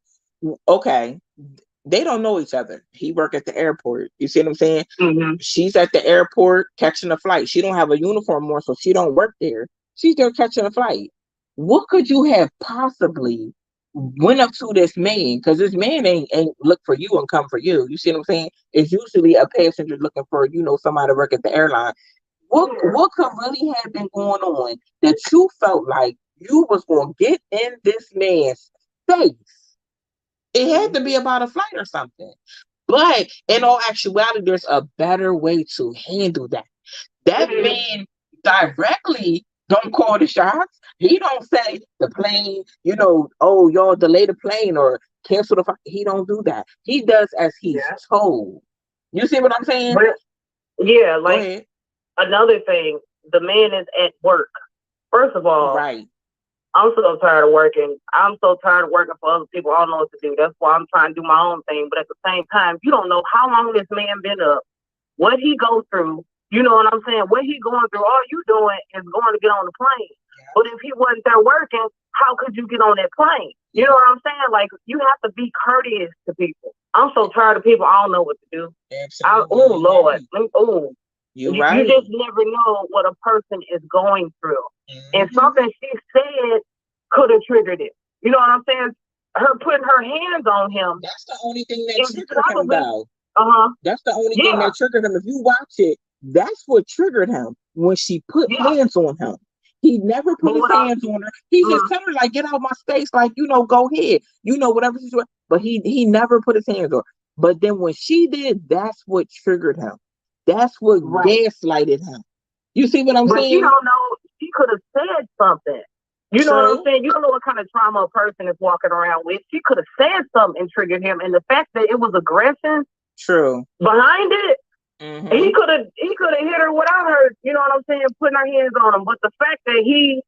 Okay, they don't know each other. He work at the airport. You see what I'm saying? hmm She's at the airport catching a flight. She don't have a uniform on, so she don't work there. She's there catching a flight. What could you have possibly went up to this man? Because this man ain't look for you and come for you. You see what I'm saying? It's usually a passenger looking for somebody to work at the airline. What could really have been going on that you felt like you was gonna get in this man's face? It had to be about a flight or something. But in all actuality, there's a better way to handle that. That man directly don't call the shots. He don't say the plane, oh y'all delay the plane or cancel the flight. He don't do that. He does as he's yeah. told. You see what I'm saying? But yeah, Go like ahead. another thing, the man is at work. First of all, Right. I'm so tired of working. I'm so tired of working for other people. I don't know what to do. That's why I'm trying to do my own thing. But at the same time, you don't know how long this man been up, what he goes through. You know what I'm saying? What he going through. All you doing is going to get on the plane. But if he wasn't there working, how could you get on that plane? You know what I'm saying? Like you have to be courteous to people. I'm so tired of people. I don't know what to do. Absolutely. Oh You're Lord. right. Oh, You're you right. just never know what a person is going through. And Mhm. something she said could have triggered it. You know what I'm saying? Her putting her hands on him That's the only thing that is triggered him, probably, though. uh-huh, That's the only thing yeah, that triggered him. If you watch it, that's what triggered him when she put yeah. hands on him. He never put But his what I, hands on her. He just mm, told her, like, get out of my space, like, go ahead. Whatever she's doing. But he never put his hands on her. But then when she did, that's what triggered him. That's what right. gaslighted him. You see what I'm But she saying? don't know, she could have said something. You know what I'm True. saying? You don't know what kind of trauma a person is walking around with. She could have said something and triggered him. And the fact that it was aggression True. behind it, Mm-hmm. he could have hit her without her, you know what I'm saying, putting her hands on him. But the fact that he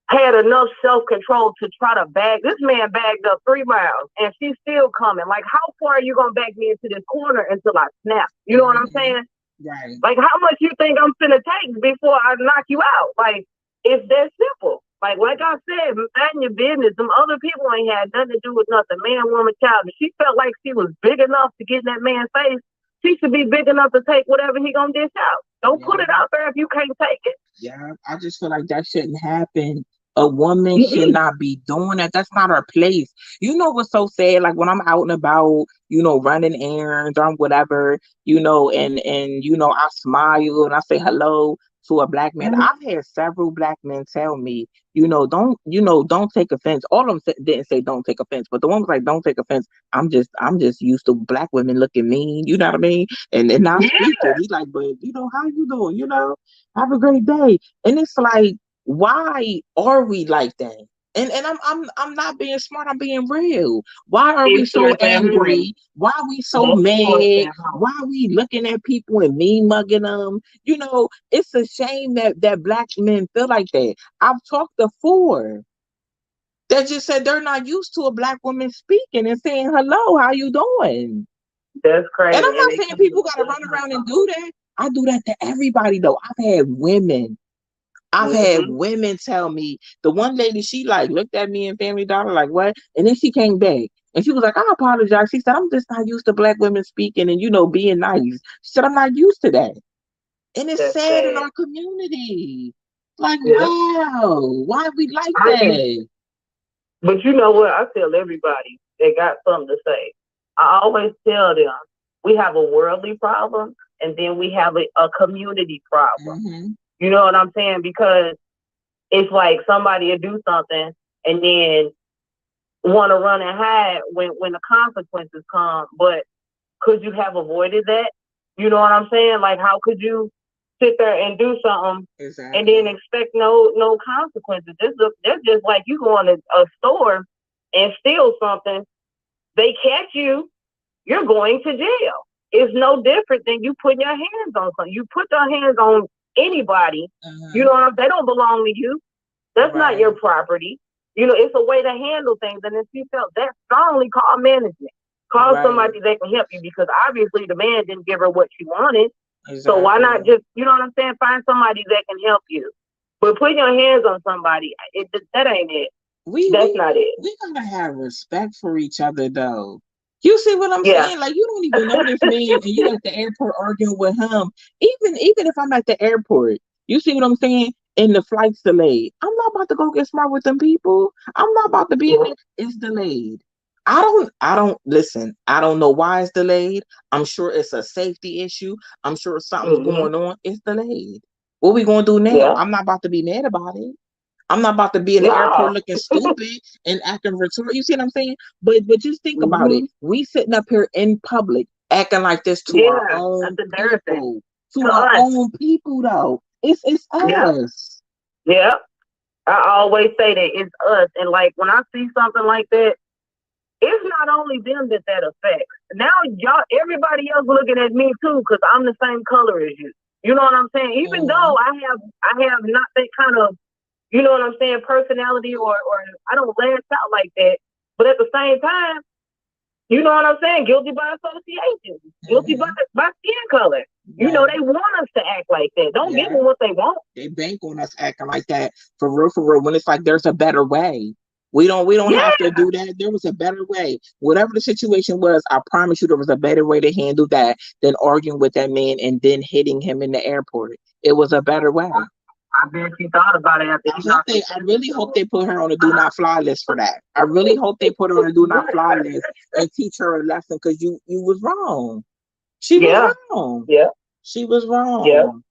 had enough self control to try to bag this man bagged up 3 miles and she's still coming. Like, how far are you gonna back me into this corner until I snap? You know what I'm Mm-hmm. saying? Right. Like, how much you think I'm finna take before I knock you out? Like, it's that simple. Like I said, mind your business. Some other people ain't had nothing to do with nothing. Man, woman, child. If she felt like she was big enough to get in that man's face, she should be big enough to take whatever he gonna dish out. Don't put Yeah. it out there if you can't take it. Yeah, I just feel like that shouldn't happen. A woman should Mm-mm. not be doing that. That's not her place. You know what's so sad? Like when I'm out and about, running errands or whatever, and I smile and I say hello to a black man. I've had several black men tell me, don't take offense. All of them didn't say don't take offense, but the one was like, don't take offense. I'm just used to black women looking mean. You know what I mean? And not speaking. Yeah. He's like, but how you doing? Have a great day. And it's like, why are we like that? And I'm not being smart, I'm being real. Why are we It's so still that home. angry? Why are we so Most people mad? at home. Why are we looking at people and mean mugging them? It's a shame that black men feel like that. I've talked to four that just said they're not used to a black woman speaking and saying hello, how you doing? That's And crazy. I'm And not they saying can't people do gotta run nothing around and about do that. I do that to everybody though. I've it. had women tell me, the one lady, she like looked at me in Family Dollar like, what? And then she came back and she was like, I apologize. She said, I'm just not used to black women speaking and being nice. She said, I'm not used to that. And it's That's sad in sad. our community. Like, Yeah. wow, why we like I can, that? but you know what? I tell everybody they got something to say. I always tell them we have a worldly problem and then we have a community problem. Hmm. You know what I'm saying? Because it's like somebody will do something and then want to run and hide when the consequences come. But could you have avoided that? You know what I'm saying? Like, how could you sit there and do something and then Exactly. expect no consequences? That's just like you go in a store and steal something. They catch you, you're going to jail. It's no different than you putting your hands on something. You put your hands on anybody, you Uh-huh. know what I'm, they don't belong to you. That's not your Right. property. You know, it's a way to handle things. And if you felt that strongly, call management. Call Right. somebody that can help you because obviously the man didn't give her what she wanted. So why not Exactly. just, you know what I'm saying, find somebody that can help you. But putting your hands on somebody, that ain't it. we That's we not it. we gotta have respect for each other though. You see what I'm Yeah. saying? Like you don't even know this man and you at the airport arguing with him. Even if I'm at the airport, you see what I'm saying? And the flight's delayed. I'm not about to go get smart with them people. I'm not about to be in Yeah. there. It's delayed. I don't listen. I don't know why it's delayed. I'm sure it's a safety issue. I'm sure something's Hmm. going on. It's delayed. What we gonna do now? Yeah. I'm not about to be mad about it. I'm not about to be in the airport No. looking stupid and acting retarded. You see what I'm saying? But just think about it. Hmm. We sitting up here in public acting like this to our Yeah. That's own embarrassing. people. To To our us. own people though. It's Yeah. us. Yeah. I always say that it's us. And like when I see something like that, it's not only them that affects. Now y'all, everybody else looking at me too, because I'm the same color as you. You know what I'm saying? Even though Hmm. I have not that kind of, you know what I'm saying, personality or I don't lash out like that. But at the same time, you know what I'm saying? Guilty by association, guilty by Hmm. by skin color. You know Right. they want us to act like that. Don't give Yeah. them what they want. They bank on us acting like that for real, when it's like there's a better way. We don't have to Yeah, do that. There was a better way. Whatever the situation was, I promise you there was a better way to handle that than arguing with that man and then hitting him in the airport. It was a better way. I bet she thought about it after he knocked his I head. really hope they put her on a do not fly list for that. I really hope they put her on a do not fly list and teach her a lesson because you was wrong. She was Yeah, wrong. yeah, She was yeah. wrong.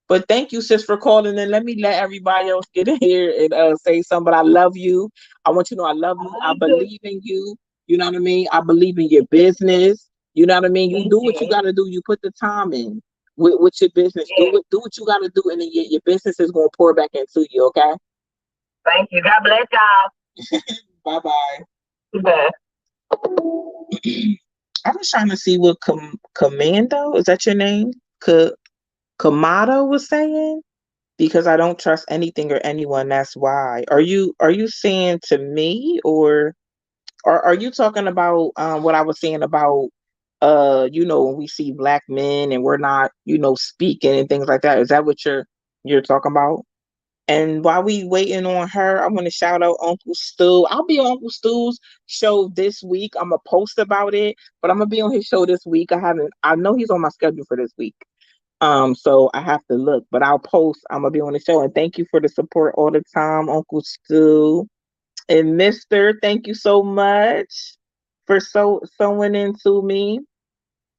But thank you, sis, for calling in. Let me let everybody else get in here and say something. But I love you. I want you to know I love you. I Me too. believe in you. You know what I mean? I believe in your business. You know what I mean? You Thank do what you you. got to do. You put the time in with your business. Yeah, Do what you got to do, and then your business is going to pour back into you. Okay? thank you. God bless y'all. Bye bye. Bye. I was trying to see what Commando, is that your name? Kamado was saying, because I don't trust anything or anyone. That's why. Are you saying to me, or are you talking about what I was saying about when we see black men and we're not speaking and things like that? Is that what you're talking about? And while we waiting on her, I want to shout out Uncle Stu. I'll be on Uncle Stu's show this week. I'm gonna post about it, but I'm gonna be on his show this week. I know he's on my schedule for this week. So I have to look, but I'll post. I'm gonna be on the show, and thank you for the support all the time, Uncle Stu and Mister. Thank you so much for sewing into me.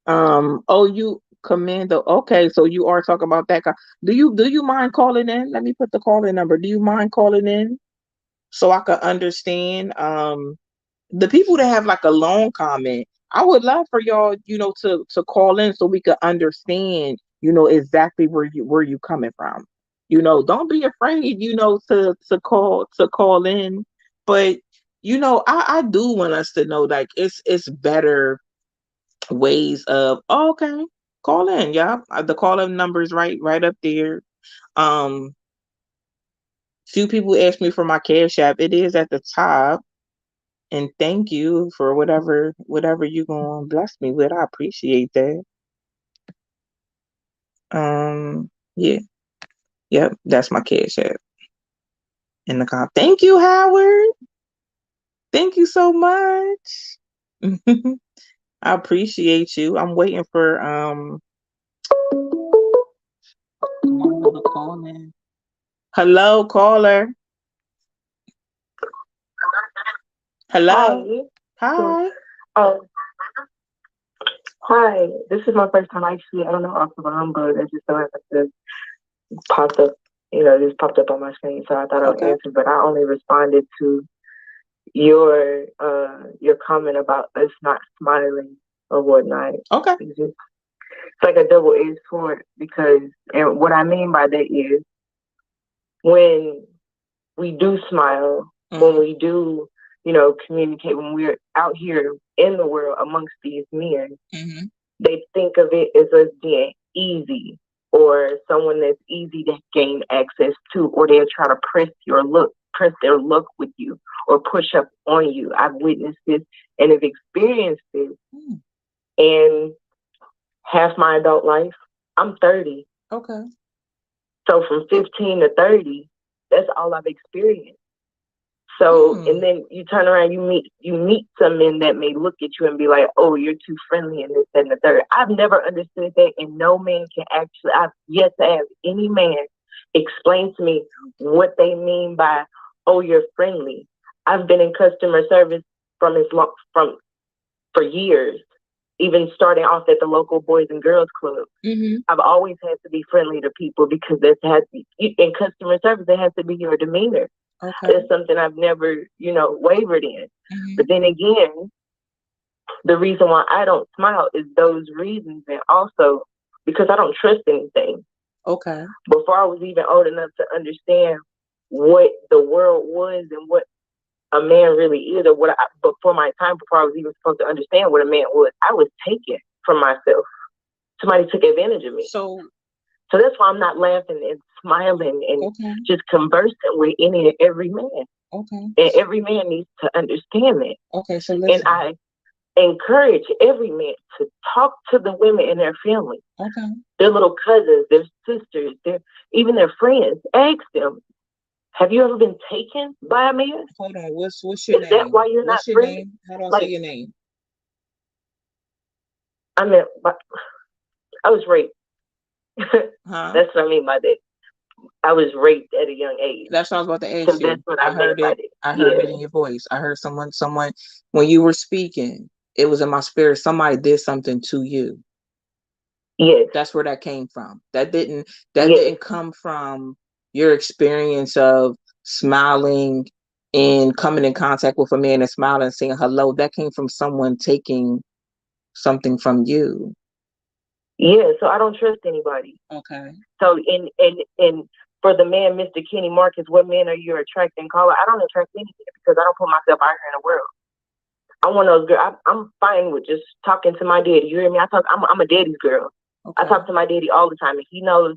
Oh, you Commando. Okay, so you are talking about that guy. Do you mind calling in? Let me put the calling number. Do you mind calling in so I can understand? The people that have like a long comment, I would love for y'all, to call in so we could understand, exactly where you coming from. Don't be afraid, to call in. But I do want us to know, like, it's better ways of, okay, call in, yeah. The call in number is right up there. Um, few people asked me for my Cash App. It is at the top. And thank you for whatever you gonna bless me with. I appreciate that. Yeah, yep, that's my Cash App in the car. Thank you, Howard. Thank you so much. I appreciate you. I'm waiting for another call in. Hello, caller. Hello. Hi. Hi. Um, Hi. This is my first time actually. I don't know off the line, but it just so happened to popped up. Just popped up on my screen, so I thought I would Okay. answer. But I only responded to your comment about us not smiling or whatnot. Okay. It's like a double-edged sword because, and what I mean by that is when we do smile, when we do, communicate, when we're out here in the world amongst these men, they think of it as us being easy or someone that's easy to gain access to, or they'll try to press their luck with you or push up on you. I've witnessed this and have experienced this in half my adult life. I'm 30. Okay. So from 15 to 30, that's all I've experienced. So, and then you turn around, you meet some men that may look at you and be like, "Oh, you're too friendly," and this, that, and the third. I've never understood that, and no man can actually. I've yet to have any man explain to me what they mean by, "Oh, you're friendly." I've been in customer service from for years, even starting off at the local Boys and Girls Club. I've always had to be friendly to people because in customer service, it has to be your demeanor. Okay. It's something I've never, wavered in. But then again, the reason why I don't smile is those reasons, and also because I don't trust anything. Okay. Before I was even old enough to understand what the world was and what a man really is, or before my time, before I was even supposed to understand what a man was, I was taken from myself. Somebody took advantage of me. So that's why I'm not laughing and smiling and just conversing with any and every man. Okay. And every man needs to understand that. Okay, so listen. And I encourage every man to talk to the women in their family. Okay. Their little cousins, their sisters, even their friends. Ask them, have you ever been taken by a man? Hold on, what's your name? Is that why you're not friends? Name? How do I say your name? I mean, I was raped. Huh? That's what I mean by that. I was raped at a young age. That's what I was about to ask So you. that's what I heard it. I heard it in your voice. I heard someone when you were speaking, it was in my spirit. Somebody did something to you. Yes. That's where that came from. That didn't come from your experience of smiling and coming in contact with a man and smiling and saying hello. That came from someone taking something from you. Yeah, so I don't trust anybody. Okay. So in for the man, Mr. Kenny Marcus, what men are you attracting? Caller, I don't attract anything because I don't put myself out here in the world. I'm one of those girls. I'm fine with just talking to my daddy. You hear me? I'm a daddy's girl. Okay. I talk to my daddy all the time, and he knows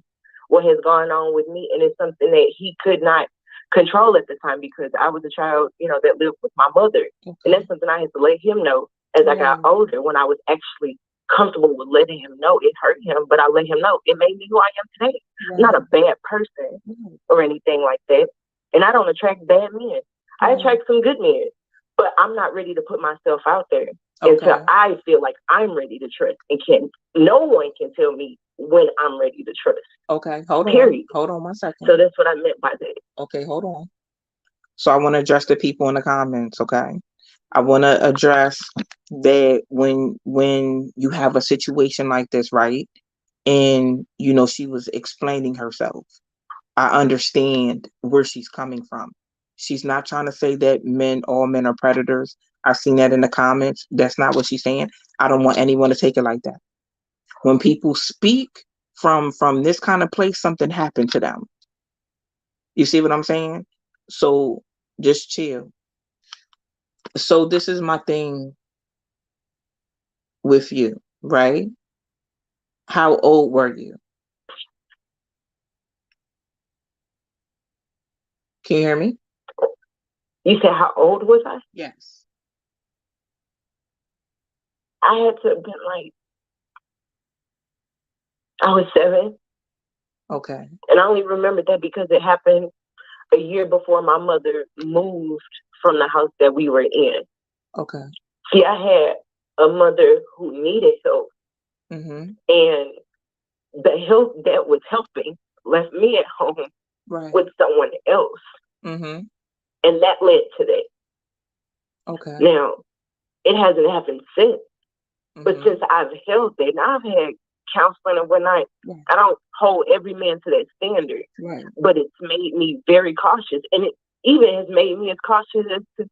what has gone on with me, and it's something that he could not control at the time because I was a child, that lived with my mother, and that's something I had to let him know as I got older. When I was actually comfortable with letting him know, it hurt him, but I let him know it made me who I am today. I'm not a bad person or anything like that, and I don't attract bad men. I attract some good men. But I'm not ready to put myself out there until I feel like I'm ready to trust, and no one can tell me when I'm ready to trust. Okay, hold on. Hold on 1 second. So that's what I meant by that. Okay, hold on. So I want to address the people in the comments, okay? I want to address that when you have a situation like this, right? And, she was explaining herself. I understand where she's coming from. She's not trying to say that all men are predators. I've seen that in the comments. That's not what she's saying. I don't want anyone to take it like that. When people speak from this kind of place, something happened to them. You see what I'm saying? So just chill. So this is my thing with you, right? How old were you? Can you hear me? You said how old was I? Yes. I had to have been like, I was 7. Okay. And I only remember that because it happened a year before my mother moved from the house that we were in. Okay. See, I had a mother who needed help, Mm-hmm. and the help that was helping left me at home Right. with someone else. Mm-hmm. And that led to that. Okay. Now, it hasn't happened since, but Mm-hmm. since I've held that, now I've had counseling and whatnot. Right. I don't hold every man to that standard, Right. but it's made me very cautious. And it even has made me as cautious as to,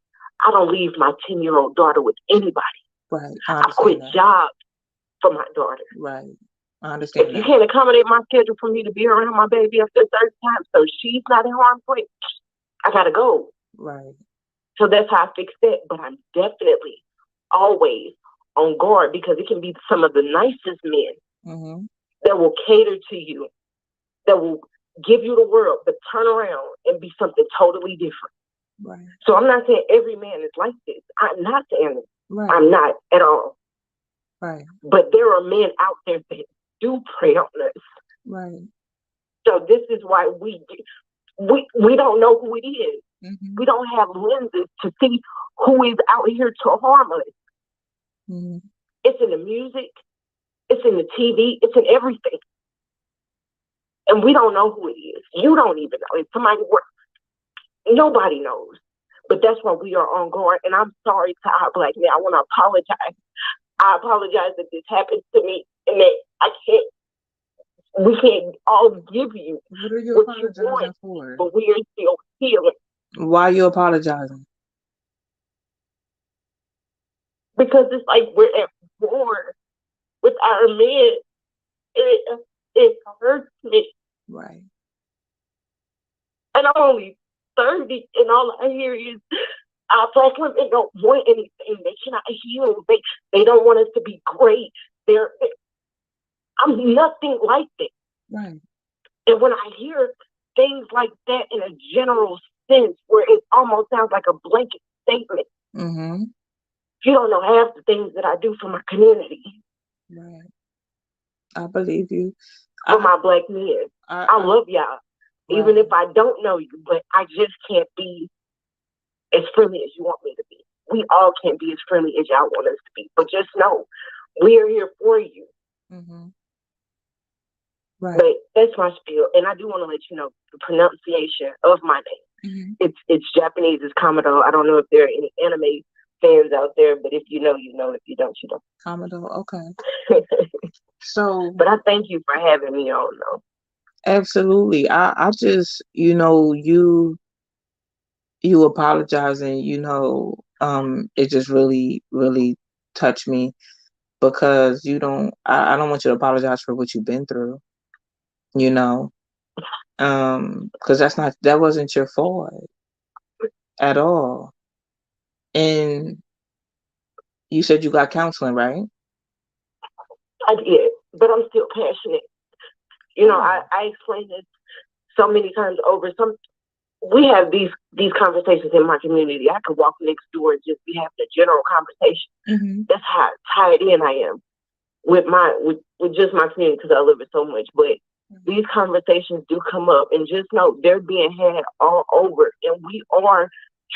I don't leave my 10-year-old daughter with anybody. Right. I I quit understand that. jobs for my daughter. Right. I If understand you that. can't accommodate my schedule for me to be around my baby after a certain time, so she's not in harm's way, I gotta go. Right. So that's how I fix that. But I'm definitely always on guard because it can be some of the nicest men Mm-hmm. that will cater to you, that will give you the world, but turn around and be something totally different. Right. So I'm not saying every man is like this. I'm not saying it. Right. I'm not at all. Right. But there are men out there that do prey on us. Right. So this is why we don't know who it is. Mm-hmm. We don't have lenses to see who is out here to harm us. Mm-hmm. It's in the music, it's in the TV, it's in everything. And we don't know who it is. You don't even know. It's somebody works. Nobody knows. But that's why we are on guard. And I'm sorry to our black men. I want to apologize. I apologize that this happened to me and that we can't all give you What are you what you apologizing want, for? but we are still healing. Why are you apologizing? Because it's like we're at war with our men. It hurts me. Right. And I'm only 30, and all I hear is our black women don't want anything. They cannot heal. They don't want us to be great. I'm nothing like that. Right. And when I hear things like that in a general sense, where it almost sounds like a blanket statement, Mm-hmm. you don't know half the things that I do for my community, Right. I believe you. for my black men. I love y'all, even if I don't know you, but I just can't be as friendly as you want me to be. We all can't be as friendly as y'all want us to be. But just know, we are here for you. Mm-hmm. Right. But that's my spiel. And I do want to let you know the pronunciation of my name. Mm-hmm. It's Japanese, it's Kamado. I don't know if there are any anime fans out there, but if you know, you know. If you don't, you don't. Commodore, okay. So, but I thank you for having me on, though. Absolutely. I just, you apologizing, it just really, really touched me because I don't want you to apologize for what you've been through, you know, because that wasn't your fault at all. And you said you got counseling, right? I did, but I'm still passionate. I explained this so many times over. We have these conversations in my community. I could walk next door and just be having a general conversation. Mm-hmm. That's how tied in I am with just my community because I love it so much. But these conversations do come up, and just know they're being had all over, and we are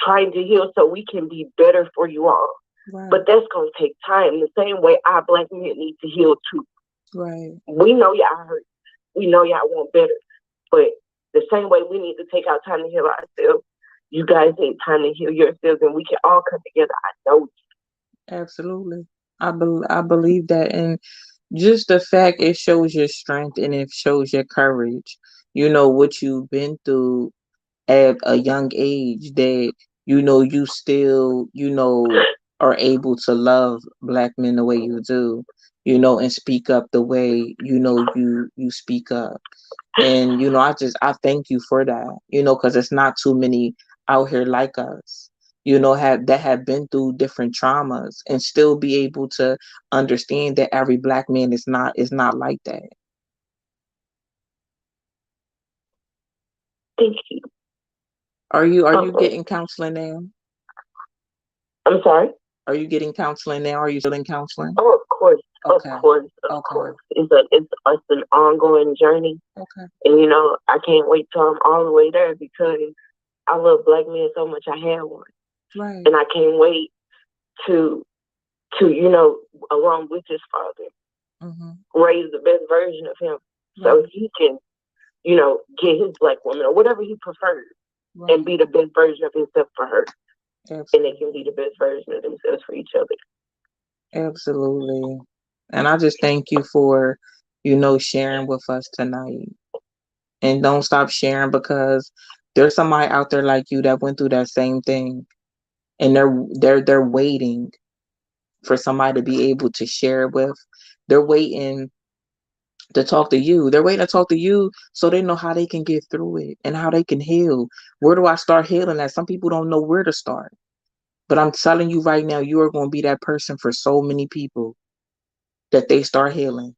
trying to heal so we can be better for you all. Right. But that's going to take time. The same way our black men need to heal too. Right. We know y'all hurt. We know y'all want better. But the same way we need to take our time to heal ourselves, you guys need time to heal yourselves, and we can all come together. I know. Absolutely. I believe that. And just the fact it shows your strength and it shows your courage, what you've been through at a young age that, you still, are able to love black men the way you do, and speak up the way, you speak up. And, I thank you for that, because it's not too many out here like us. have been through different traumas and still be able to understand that every black man is not like that. Thank you. Are you Um, getting counseling now? I'm sorry. Are you getting counseling now? Are you still in counseling? Oh, of course, of Okay. course, of Okay. course. It's an ongoing journey, Okay. and I can't wait till I'm all the way there because I love black men so much. I had one, Right. and I can't wait to along with his father, Mm-hmm. raise the best version of him, so Right. he can get his black woman or whatever he prefers, and Right. be the best version of himself for her, and they can Absolutely. be the best version of themselves for each other. Absolutely. And I just thank you for, sharing with us tonight. And don't stop sharing because there's somebody out there like you that went through that same thing. And they're waiting for somebody to be able to share it with. They're waiting to talk to you. They're waiting to talk to you so they know how they can get through it and how they can heal. Where do I start healing that? Some people don't know where to start. But I'm telling you right now, you are going to be that person for so many people that they start healing.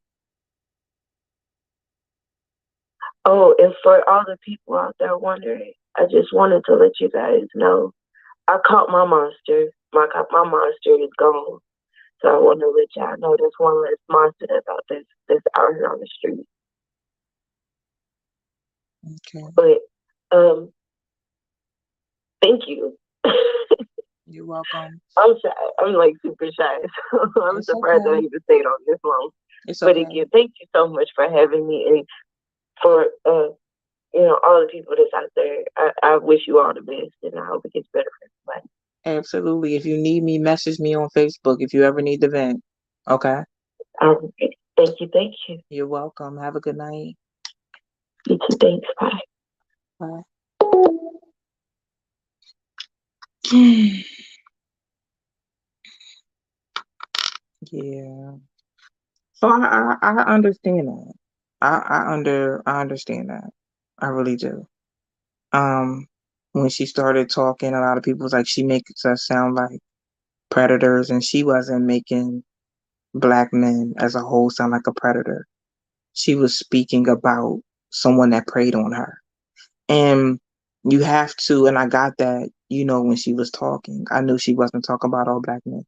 Oh, and for all the people out there wondering, I just wanted to let you guys know I caught my monster. My monster is gone. So I want to let y'all know there's one less monster that's out here on the street. Okay. But um, thank you. You're welcome. I'm shy. I'm like super shy. So I'm It's surprised I okay. even stayed on this long. It's But okay. again, thank you so much for having me and for all the people that's out there. I wish you all the best, and I hope it gets better for everybody. Absolutely. If you need me, message me on Facebook if you ever need the vent. Okay. Thank you, thank you. You're welcome. Have a good night. You too. Thanks. Bye. Bye. Yeah. So I understand that. I understand that. I really do. Um, when she started talking, a lot of people was like, she makes us sound like predators, and she wasn't making black men as a whole sound like a predator. She was speaking about someone that preyed on her. And you have to, and I got that, when she was talking. I knew she wasn't talking about all black men,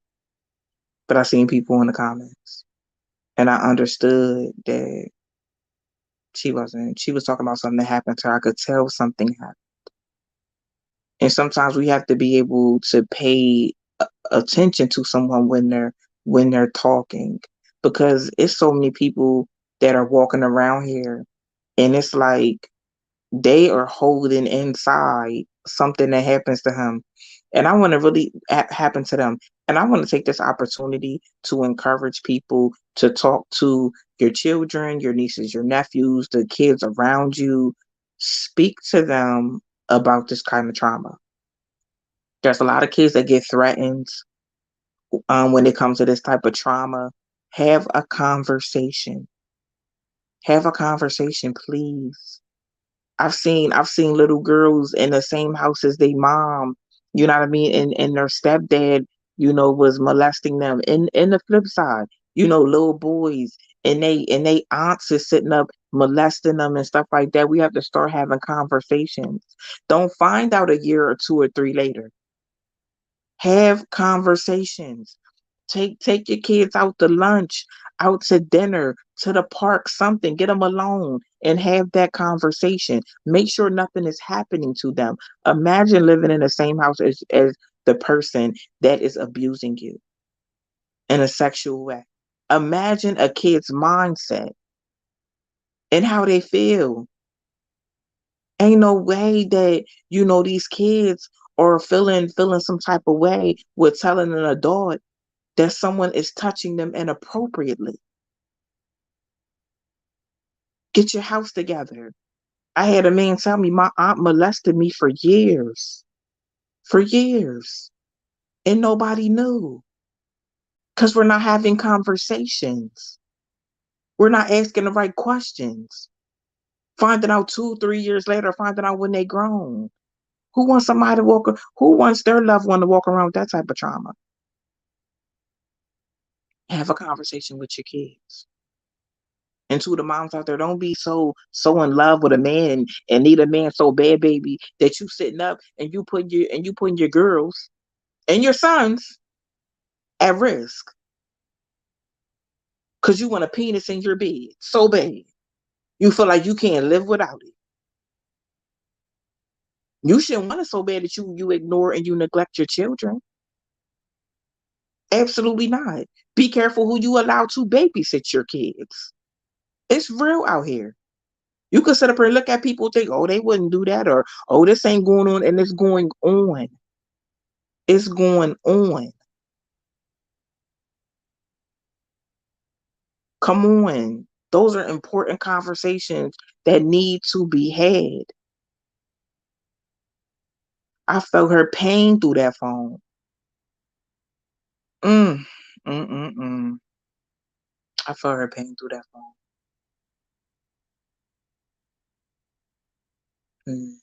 but I seen people in the comments. And I understood that she was talking about something that happened to her. I could tell something happened. And sometimes we have to be able to pay attention to someone when they're talking, because it's so many people that are walking around here, and it's like they are holding inside something that happens to him, and I want to really happen to them. And I want to take this opportunity to encourage people to talk to your children, your nieces, your nephews, the kids around you. Speak to them about this kind of trauma. There's a lot of kids that get threatened when it comes to this type of trauma. Have a conversation. Have a conversation, please. I've seen little girls in the same house as their mom, you know what I mean, and their stepdad, was molesting them. And the flip side, little boys and they aunts is sitting up molesting them and stuff like that. We have to start having conversations. Don't find out a year or two or three later. Have conversations. Take your kids out to lunch, out to dinner, to the park, something. Get them alone and have that conversation. Make sure nothing is happening to them. Imagine living in the same house as the person that is abusing you in a sexual way. Imagine a kid's mindset and how they feel. Ain't no way that these kids are feeling some type of way with telling an adult that someone is touching them inappropriately. Get your house together. I had a man tell me my aunt molested me for years. For years. And nobody knew. Because we're not having conversations. We're not asking the right questions. Finding out 2, 3 years later, finding out when they grown. Who wants somebody to walk? Who wants their loved one to walk around with that type of trauma? Have a conversation with your kids. And to the moms out there, don't be so in love with a man and need a man so bad, baby, that you sitting up and you putting your girls and your sons at risk because you want a penis in your bed so bad. You feel like you can't live without it. You shouldn't want it so bad that you ignore and you neglect your children. Absolutely not. Be careful who you allow to babysit your kids. It's real out here. You can sit up here and look at people and think, oh, they wouldn't do that, or oh, this ain't going on, and it's going on. It's going on. Come on. Those are important conversations that need to be had. I felt her pain through that phone. Mm, mm, mm, mm. I felt her pain through that phone. Mm.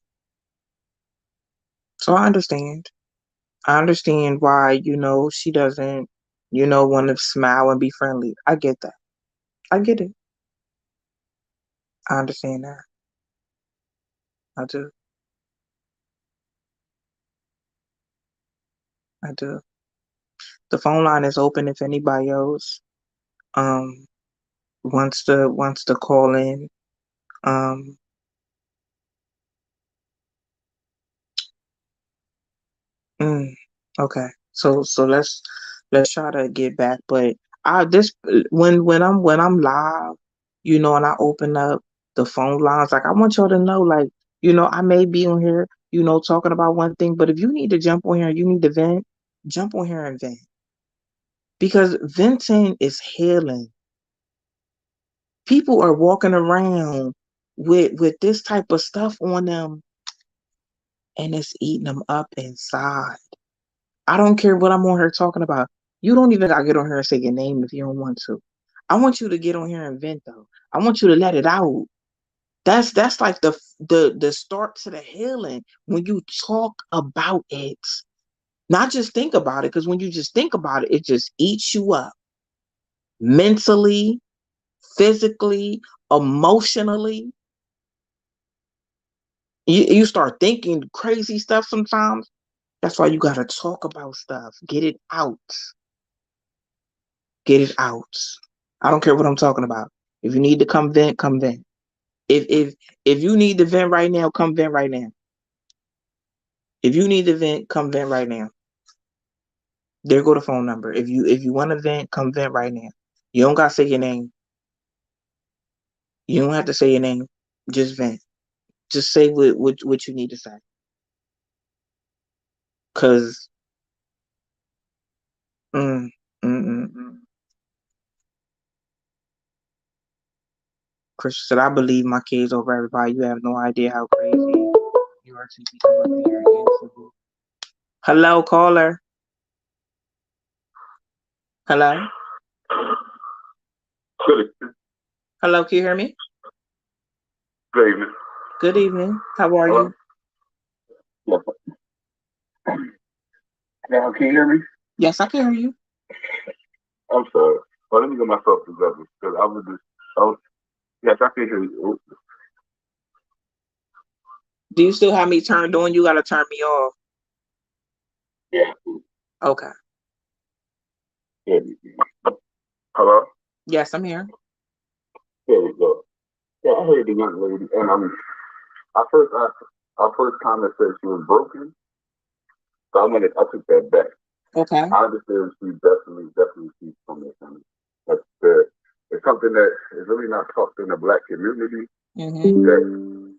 So I understand. I understand why, she doesn't, want to smile and be friendly. I get that. I get it. I understand that. I do. I do. The phone line is open if anybody else um wants to call in. Um mm, okay. So let's try to get back. But I this when I'm live, and I open up the phone lines, like I want y'all to know, like, I may be on here, talking about one thing, but if you need to jump on here and you need to vent, jump on here and vent. Because venting is healing. People are walking around with this type of stuff on them and it's eating them up inside. I don't care what I'm on here talking about. You don't even gotta get on here and say your name if you don't want to. I want you to get on here and vent though. I want you to let it out. That's like the start to the healing when you talk about it. Not just think about it, because when you just think about it, it just eats you up mentally, physically, emotionally. You start thinking crazy stuff sometimes. That's why you gotta talk about stuff. Get it out. Get it out. I don't care what I'm talking about. If you need to come vent, come vent. If you need to vent right now, come vent right now. If you need to vent, come vent right now. There go the phone number. If you want to vent, come vent right now. You don't gotta say your name. You don't have to say your name. Just vent. Just say what you need to say. Cause mm, mm, mm, mm. Chris said, I believe my kids over everybody. You have no idea how crazy you are to be come up here and answer. Hello, caller. Hello. Good, Hello, can you hear me? good evening. Good evening. How are Hello? you? Yes. Now, can you hear me? Yes, I can hear you. I'm sorry. Well, let me get myself together because I was just, yes, I can hear you. Do you still have me turned on? You gotta turn me off. Yeah, Okay. yeah. Hello? Yes, I'm here. There we go. Yeah, I heard the young lady, and our first comment said she was broken, so I took that back. Okay. I understand she definitely sees from this, and that's it's something that is really not talked in the black community. Mm-hmm. That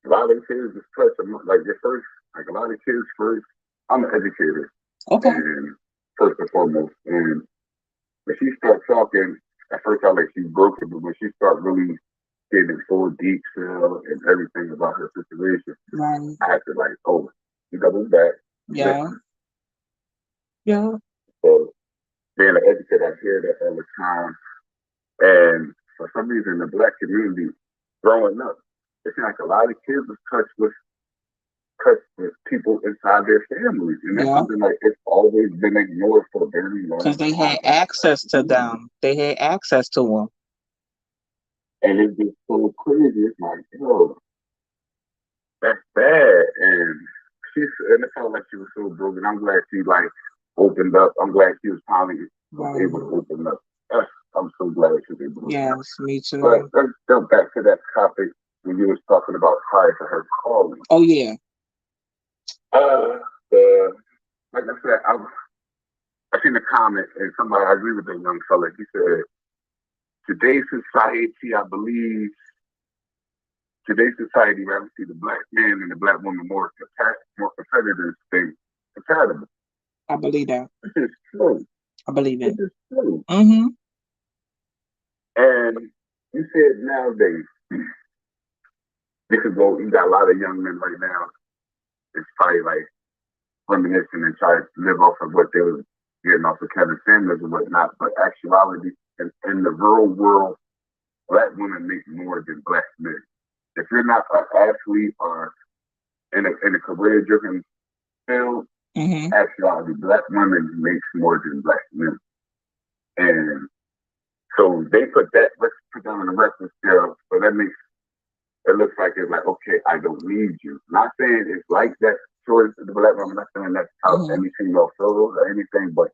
a lot of kids just touch them, like your first, like a lot of kids first. I'm an educator, Okay. and first and foremost, and when she starts talking, at first I like she's broken, but when she starts really getting in full detail and everything about her situation, Right. I had to like, oh, she doubles back. Yeah. Listen. Yeah. So being an educator, I hear that all the time. And for some reason, the black community growing up, It's like a lot of kids was touched with people inside their families, and that's something like it's always been ignored for a very long time. Because they had access to them. They had access to them. And it's just so crazy. It's like, yo, that's bad. And it felt like she was so broken. I'm glad she like opened up. I'm glad she was finally able to open up. I'm so glad she was able to. Yes, me too. But let's jump back to that topic when you was talking about prior to her calling. Oh yeah. Like I said, I seen a comment and somebody, I agree with that young fella. He said, today's society, I believe, today's society rather see the black man and the black woman more competitors than compatible. I believe that. This is true. I believe it. This is true. Mm-hmm. And you said nowadays, you got a lot of young men right now. It's probably like reminiscing and trying to live off of what they were getting off of Kevin Samuels and whatnot. But actuality, in the real world, black women make more than black men. If you're not an athlete or in a career-driven field, actuality, black women makes more than black men. And so they let's put that on the reference scale. So that makes it looks like it's like, okay, I don't need you. Not saying it's like that towards the black woman. Not saying that's how any female feels or anything, but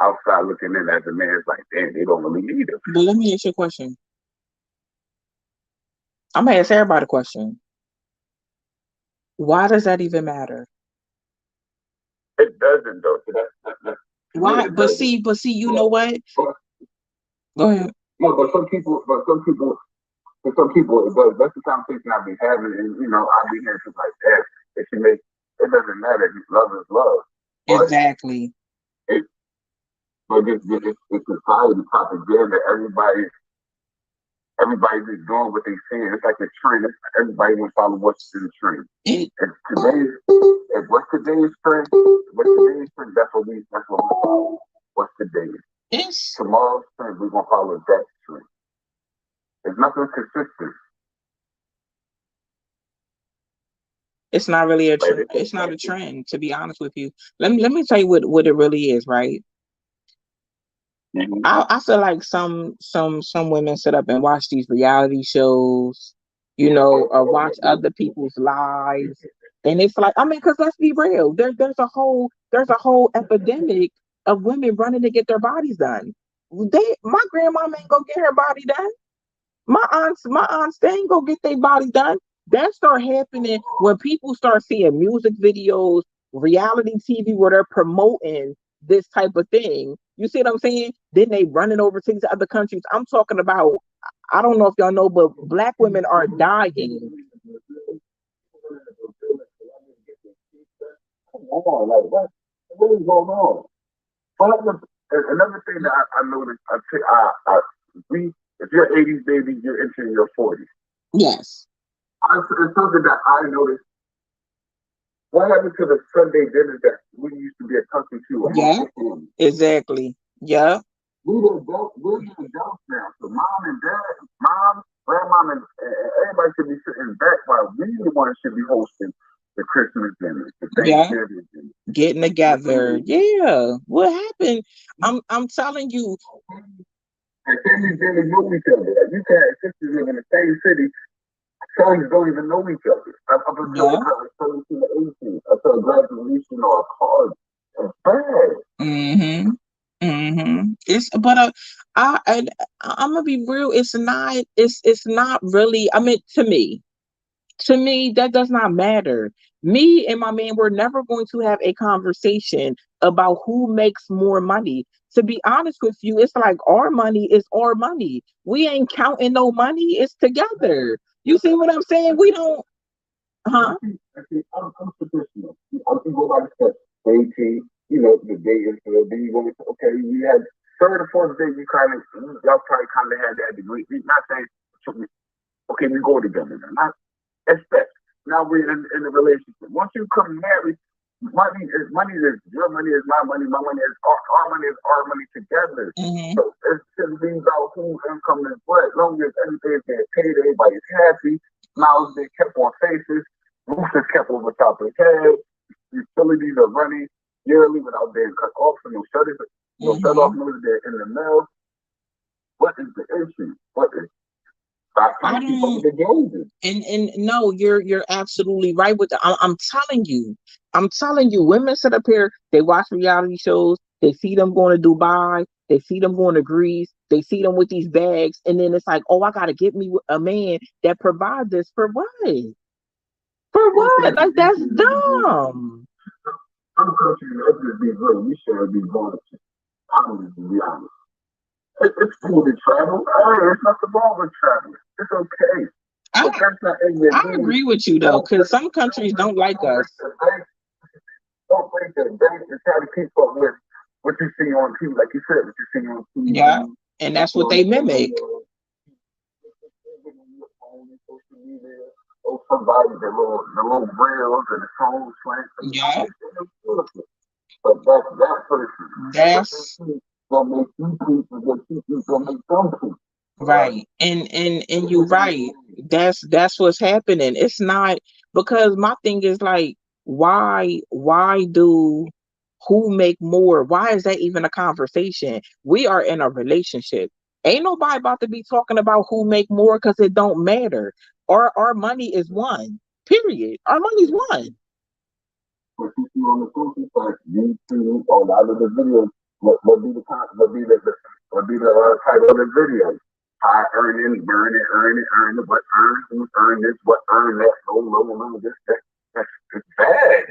outside looking in as a man, it's like, damn, they don't really need us. But let me ask you a question. I'm gonna ask everybody a question. Why does that even matter? It doesn't though. So that's why? But see, you know what? Go ahead. No, but some people, for some people, it does. That's the conversation I've been having, and I've been hearing things like that. It doesn't matter. Love is love. But exactly. It's society propaganda. Everybody's just doing what they saying. It's like a trend. Everybody wants to follow what's in the trend. What's today's trend? That's what we follow. What's today's? Tomorrow's trend, we're gonna follow that trend. There's nothing consistent. It's not really a trend. It's not a trend, to be honest with you. Let me tell you what it really is, right? I feel like some women sit up and watch these reality shows, or watch other people's lives, and it's like, I mean, because let's be real, there's a whole epidemic of women running to get their bodies done. My grandmama ain't go get her body done. My aunts, they ain't go get their body done. That start happening when people start seeing music videos, reality TV, where they're promoting this type of thing. You see what I'm saying? Then they running overseas to other countries. I'm talking about, I don't know if y'all know, but black women are dying. Like what is going on? Another thing that I noticed, if you're 80s baby, you're entering your 40s. Yes. It's something that I noticed. What happened to the Sunday dinners that we used to be accustomed to? Yeah, exactly. Yeah. We're the adults now. So mom, grandmom, and everybody should be sitting back while we the ones should be hosting the Christmas dinner, the Thanksgiving dinner. Getting together. Yeah. What happened? I'm telling you. And families didn't know each other. Like you can have sisters live in the same city. Sons don't even know each other. Up until the 18th, until graduation or a card. It's bad. It's I'm gonna be real. It's not really. I mean, to me, that does not matter. Me and my man, we're never going to have a conversation about who makes more money. To be honest with you, it's like our money is our money. We ain't counting no money. It's together. You see what I'm saying? We don't. I'm traditional. I can go by the steps. 18, the day is good. Then you go with, okay, you had third or fourth day, y'all probably kind of had that degree. Not saying, okay, we go together. Not expect. Now we're in a relationship. Once you come married, money is your money is my money is our money is our money together. Mm-hmm. So it shouldn't be about whose income is what. As long as everything's getting paid, everybody's happy, smiles being kept on faces, roofs is kept over top of head, utilities are running yearly without being cut off, so no shut off notice there in the mail. What is the issue? What is stop trying I to keep up don't. with the games? And no, you're absolutely right with that. I'm telling you, women sit up here, they watch reality shows, they see them going to Dubai, they see them going to Greece, they see them with these bags, and then it's like, oh, I gotta get me a man that provides this for what? For Some what? countries Like you that's should be going. dumb. Some countries let's just be real. We shouldn't be going to. I'm just to be honest. It's cool to travel. Hey, it's nothing wrong with traveling. It's okay. But I that's not in your I needs. agree with you though, Don't because break, some countries don't like don't break us. the bank. Don't break the bank and try to keep up with what you see on TV. Like you said, what you see on Yeah, TV, and what that's you what on they the mimic. radio, your phone and social media, or somebody, the little reels and the phone slant. Yeah, It's beautiful. But that's that person. What they that's see gonna make you people, what you see gonna make them people. Right? right. And you're right. That's what's happening. It's not because my thing is like, why do who make more? Why is that even a conversation? We are in a relationship. Ain't nobody about to be talking about who make more because it don't matter. Our money is one. Period. Our money's one. What you see on the social site, YouTube, or a lot of the videos, what be the title of the video? High earning, what earn, who earn this, what earn that, low, this, that. It's bad.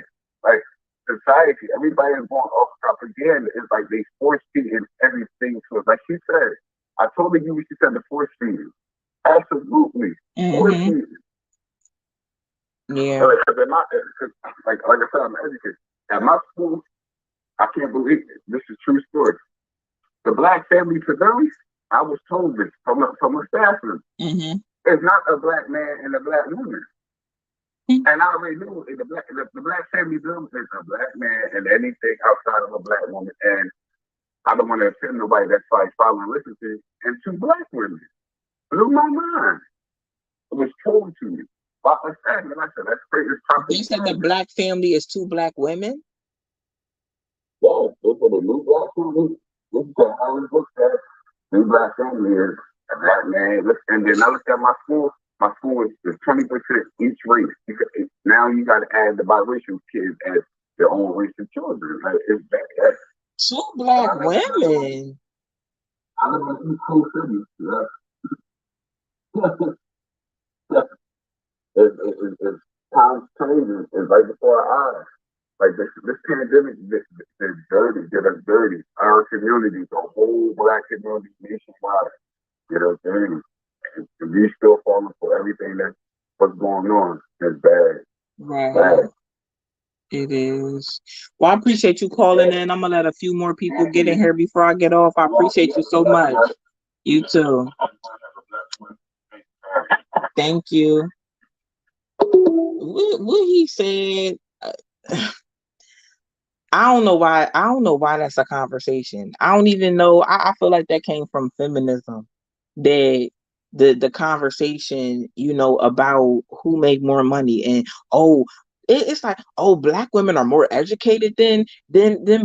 Like society, everybody is going off propaganda. It's like they force feeding everything to us. Like she said, I told you what she said, the force feeding. Absolutely. Force Mm-hmm. feeding. Yeah. Like, 'cause in my, like I said, I'm educated. At my school, I can't believe it. This is a true story. The black family pavilion, I was told this from a staff member. Mm-hmm. It's not a black man and a black woman. And I already knew the black family pavilion is a black man and anything outside of a black woman. And I don't want to offend nobody that's like following listen to it. And two black women. Blew my mind. It was told to me. By a staff, and I said, that's great. It's They said the propaganda. black family is two black women. Yeah, this is a new black family. This is how it looks at new black family is a black man. Look, and then I look at my school. My school is 20% each race. Now you got to add the biracial kids as their own race of children. Like, it's bad. Two And black women. I live in East Coast City. It's times changing. It's right before our eyes. Like this pandemic is dirty, did us dirty. Our community, the whole black community nationwide, did us dirty. And we still falling for everything that what's going on. It's bad. Right. Bad. It is. Well, I appreciate you calling in. I'm gonna let a few more people get in here before I get off. I appreciate you so much. You too. Thank you. What he said. I don't know why. I don't know why that's a conversation. I don't even know. I feel like that came from feminism. That the conversation, about who make more money and oh, it's like oh, black women are more educated than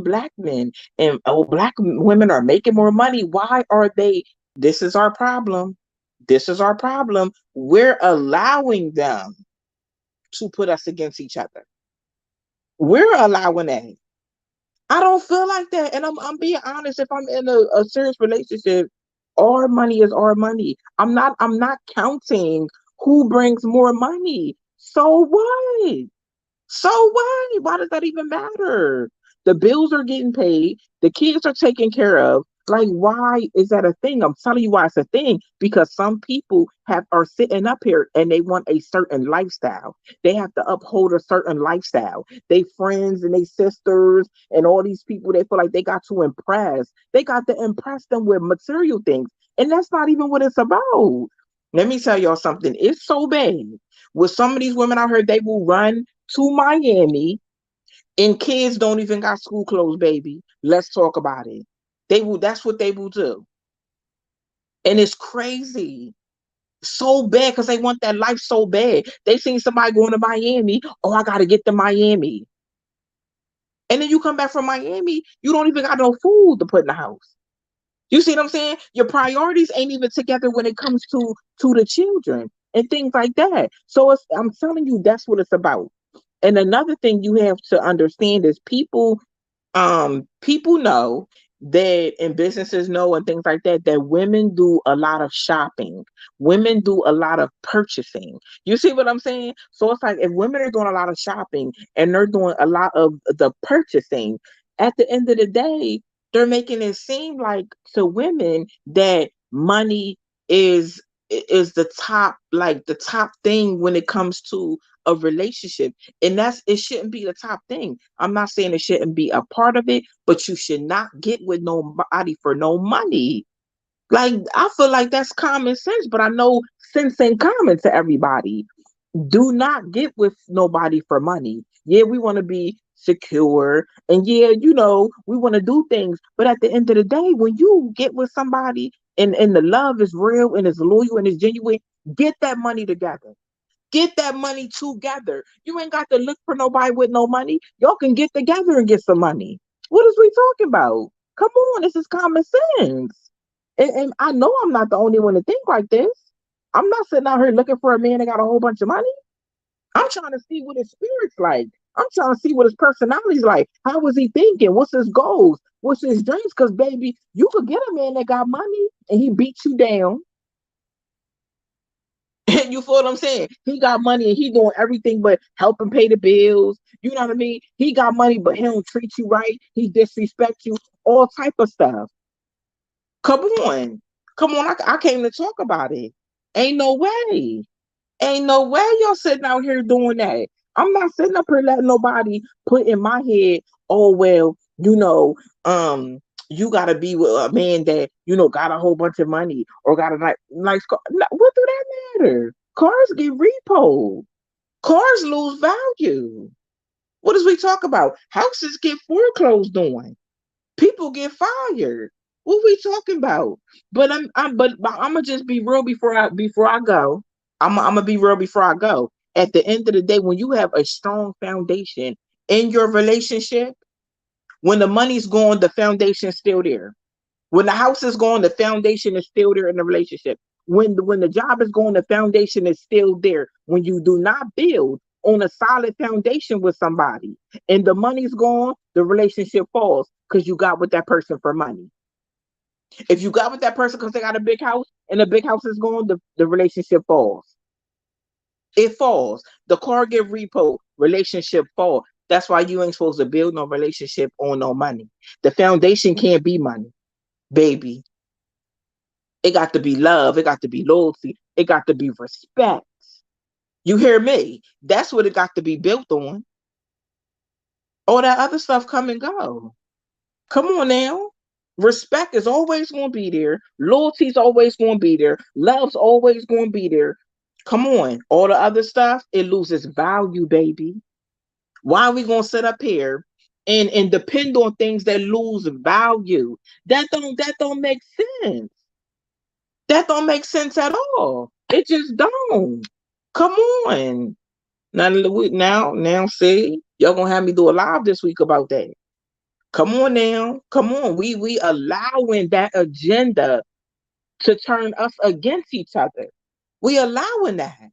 black men, and oh, black women are making more money. Why are they? This is our problem. This is our problem. We're allowing them to put us against each other. We're allowing that. I don't feel like that. And I'm being honest, if I'm in a serious relationship, our money is our money. I'm not counting who brings more money. So what? So what? Why does that even matter? The bills are getting paid, the kids are taken care of. Like, why is that a thing? I'm telling you why it's a thing. Because some people are sitting up here and they want a certain lifestyle. They have to uphold a certain lifestyle. They friends and they sisters and all these people they feel like they got to impress. They got to impress them with material things. And that's not even what it's about. Let me tell y'all something. It's so bad. With some of these women out here, they will run to Miami And kids don't even got school clothes, baby. Let's talk about it. They will. That's what they will do, and it's crazy. So bad because they want that life so bad. They seen somebody going to Miami. Oh, I gotta get to Miami. And then you come back from Miami, you don't even got no food to put in the house. You see what I'm saying? Your priorities ain't even together when it comes to the children and things like that. So I'm telling you, that's what it's about. And another thing you have to understand is people know that, and businesses know and things like that, that women do a lot of shopping. Women do a lot of purchasing. You see what I'm saying? So it's like if women are doing a lot of shopping and they're doing a lot of the purchasing, at the end of the day, they're making it seem like to women that money is is the top, like the top thing when it comes to a relationship. And that's, it shouldn't be the top thing. I'm not saying it shouldn't be a part of it, but you should not get with nobody for no money. Like, I feel like that's common sense, but I know sense ain't common to everybody. Do not get with nobody for money. Yeah, we want to be secure, and yeah, we want to do things, but at the end of the day, when you get with somebody and the love is real and it's loyal and it's genuine, get that money together. Get that money together. You ain't got to look for nobody with no money. Y'all can get together and get some money. What is we talking about? Come on, this is common sense. And I know I'm not the only one to think like this. I'm not sitting out here looking for a man that got a whole bunch of money. I'm trying to see what his spirit's like. I'm trying to see what his personality's like. How is he thinking? What's his goals? What's his dreams? Because, baby, you could get a man that got money and he beats you down. You feel what I'm saying? He got money and he doing everything but helping pay the bills. You know what I mean? He got money, but he don't treat you right. He disrespect you, all type of stuff. Come on. Come on. I came to talk about it. Ain't no way. Ain't no way y'all sitting out here doing that. I'm not sitting up here letting nobody put in my head, oh, well, you gotta be with a man that, got a whole bunch of money or got a nice car. What do that matter? Cars get repoed. Cars lose value. What does we talk about? Houses get foreclosed on. People get fired. What we talking about? But but I'm gonna just be real before I go. I'm gonna be real before I go. At the end of the day, when you have a strong foundation in your relationship, when the money's gone, the foundation's still there. When the house is gone, the foundation is still there in the relationship. When the job is gone, the foundation is still there. When you do not build on a solid foundation with somebody and the money's gone, the relationship falls because you got with that person for money. If you got with that person because they got a big house and the big house is gone, the relationship falls. It falls. The car get repo, relationship fall. That's why you ain't supposed to build no relationship on no money. The foundation can't be money, baby. It got to be love. It got to be loyalty. It got to be respect. You hear me? That's what it got to be built on. All that other stuff come and go. Come on now. Respect is always going to be there. Loyalty's always going to be there. Love's always going to be there. Come on. All the other stuff, it loses value, baby. Why are we going to sit up here and depend on things that lose value? That don't make sense. That don't make sense at all. It just don't. Come on. Now, see, y'all gonna have me do a live this week about that. Come on now. Come on. We allowing that agenda to turn us against each other. We allowing that.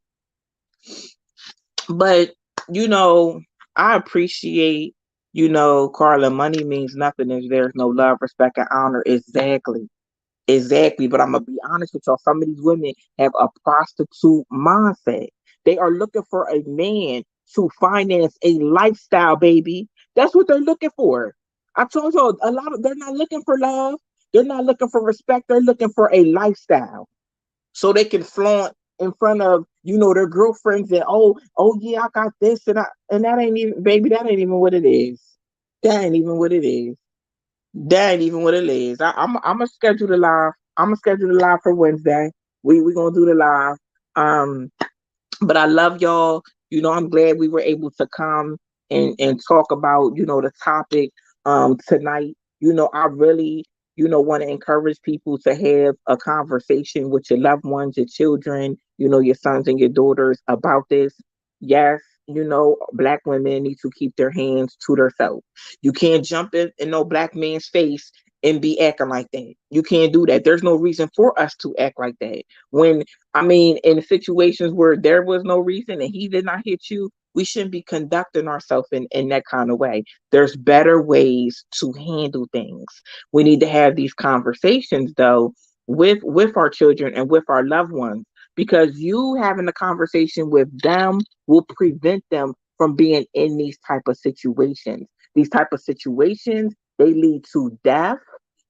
But, you know, I appreciate, Carla, money means nothing if there's no love, respect, and honor. Exactly. Exactly, but I'm gonna be honest with y'all. Some of these women have a prostitute mindset. They are looking for a man to finance a lifestyle, baby. That's what they're looking for. I told you they're not looking for love. They're not looking for respect. They're looking for a lifestyle so they can flaunt in front of their girlfriends and oh yeah, I got this and that ain't even, baby. That ain't even what it is. That ain't even what it is. That ain't even what it is. I'm gonna schedule the live. I'm gonna schedule the live for Wednesday. We gonna do the live. But I love y'all. I'm glad we were able to come. and talk about, the topic tonight. I really, want to encourage people to have a conversation with your loved ones, your children, your sons and your daughters about this. Yes, black women need to keep their hands to themselves. You can't jump in no black man's face and be acting like that. You can't do that. There's no reason for us to act like that. When, I mean, in situations where there was no reason and he did not hit you, we shouldn't be conducting ourselves in that kind of way. There's better ways to handle things. We need to have these conversations though with our children and with our loved ones, because you having a conversation with them will prevent them from being in these type of situations. These type of situations, they lead to death,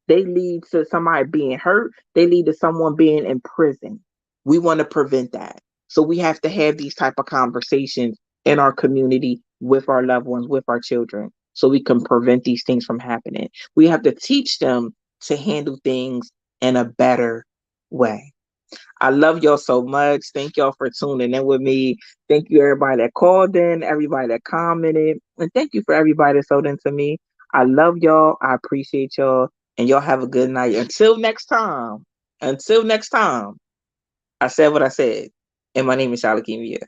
they lead to somebody being hurt, they lead to someone being in prison. We want to prevent that. So we have to have these type of conversations in our community with our loved ones, with our children, so we can prevent these things from happening. We have to teach them to handle things in a better way. I love y'all so much. Thank y'all for tuning in with me. Thank you, everybody that called in, everybody that commented, and thank you for everybody that sold into me. I love y'all. I appreciate y'all, and y'all have a good night. Until next time. Until next time. I said what I said, and my name is Shalakimia.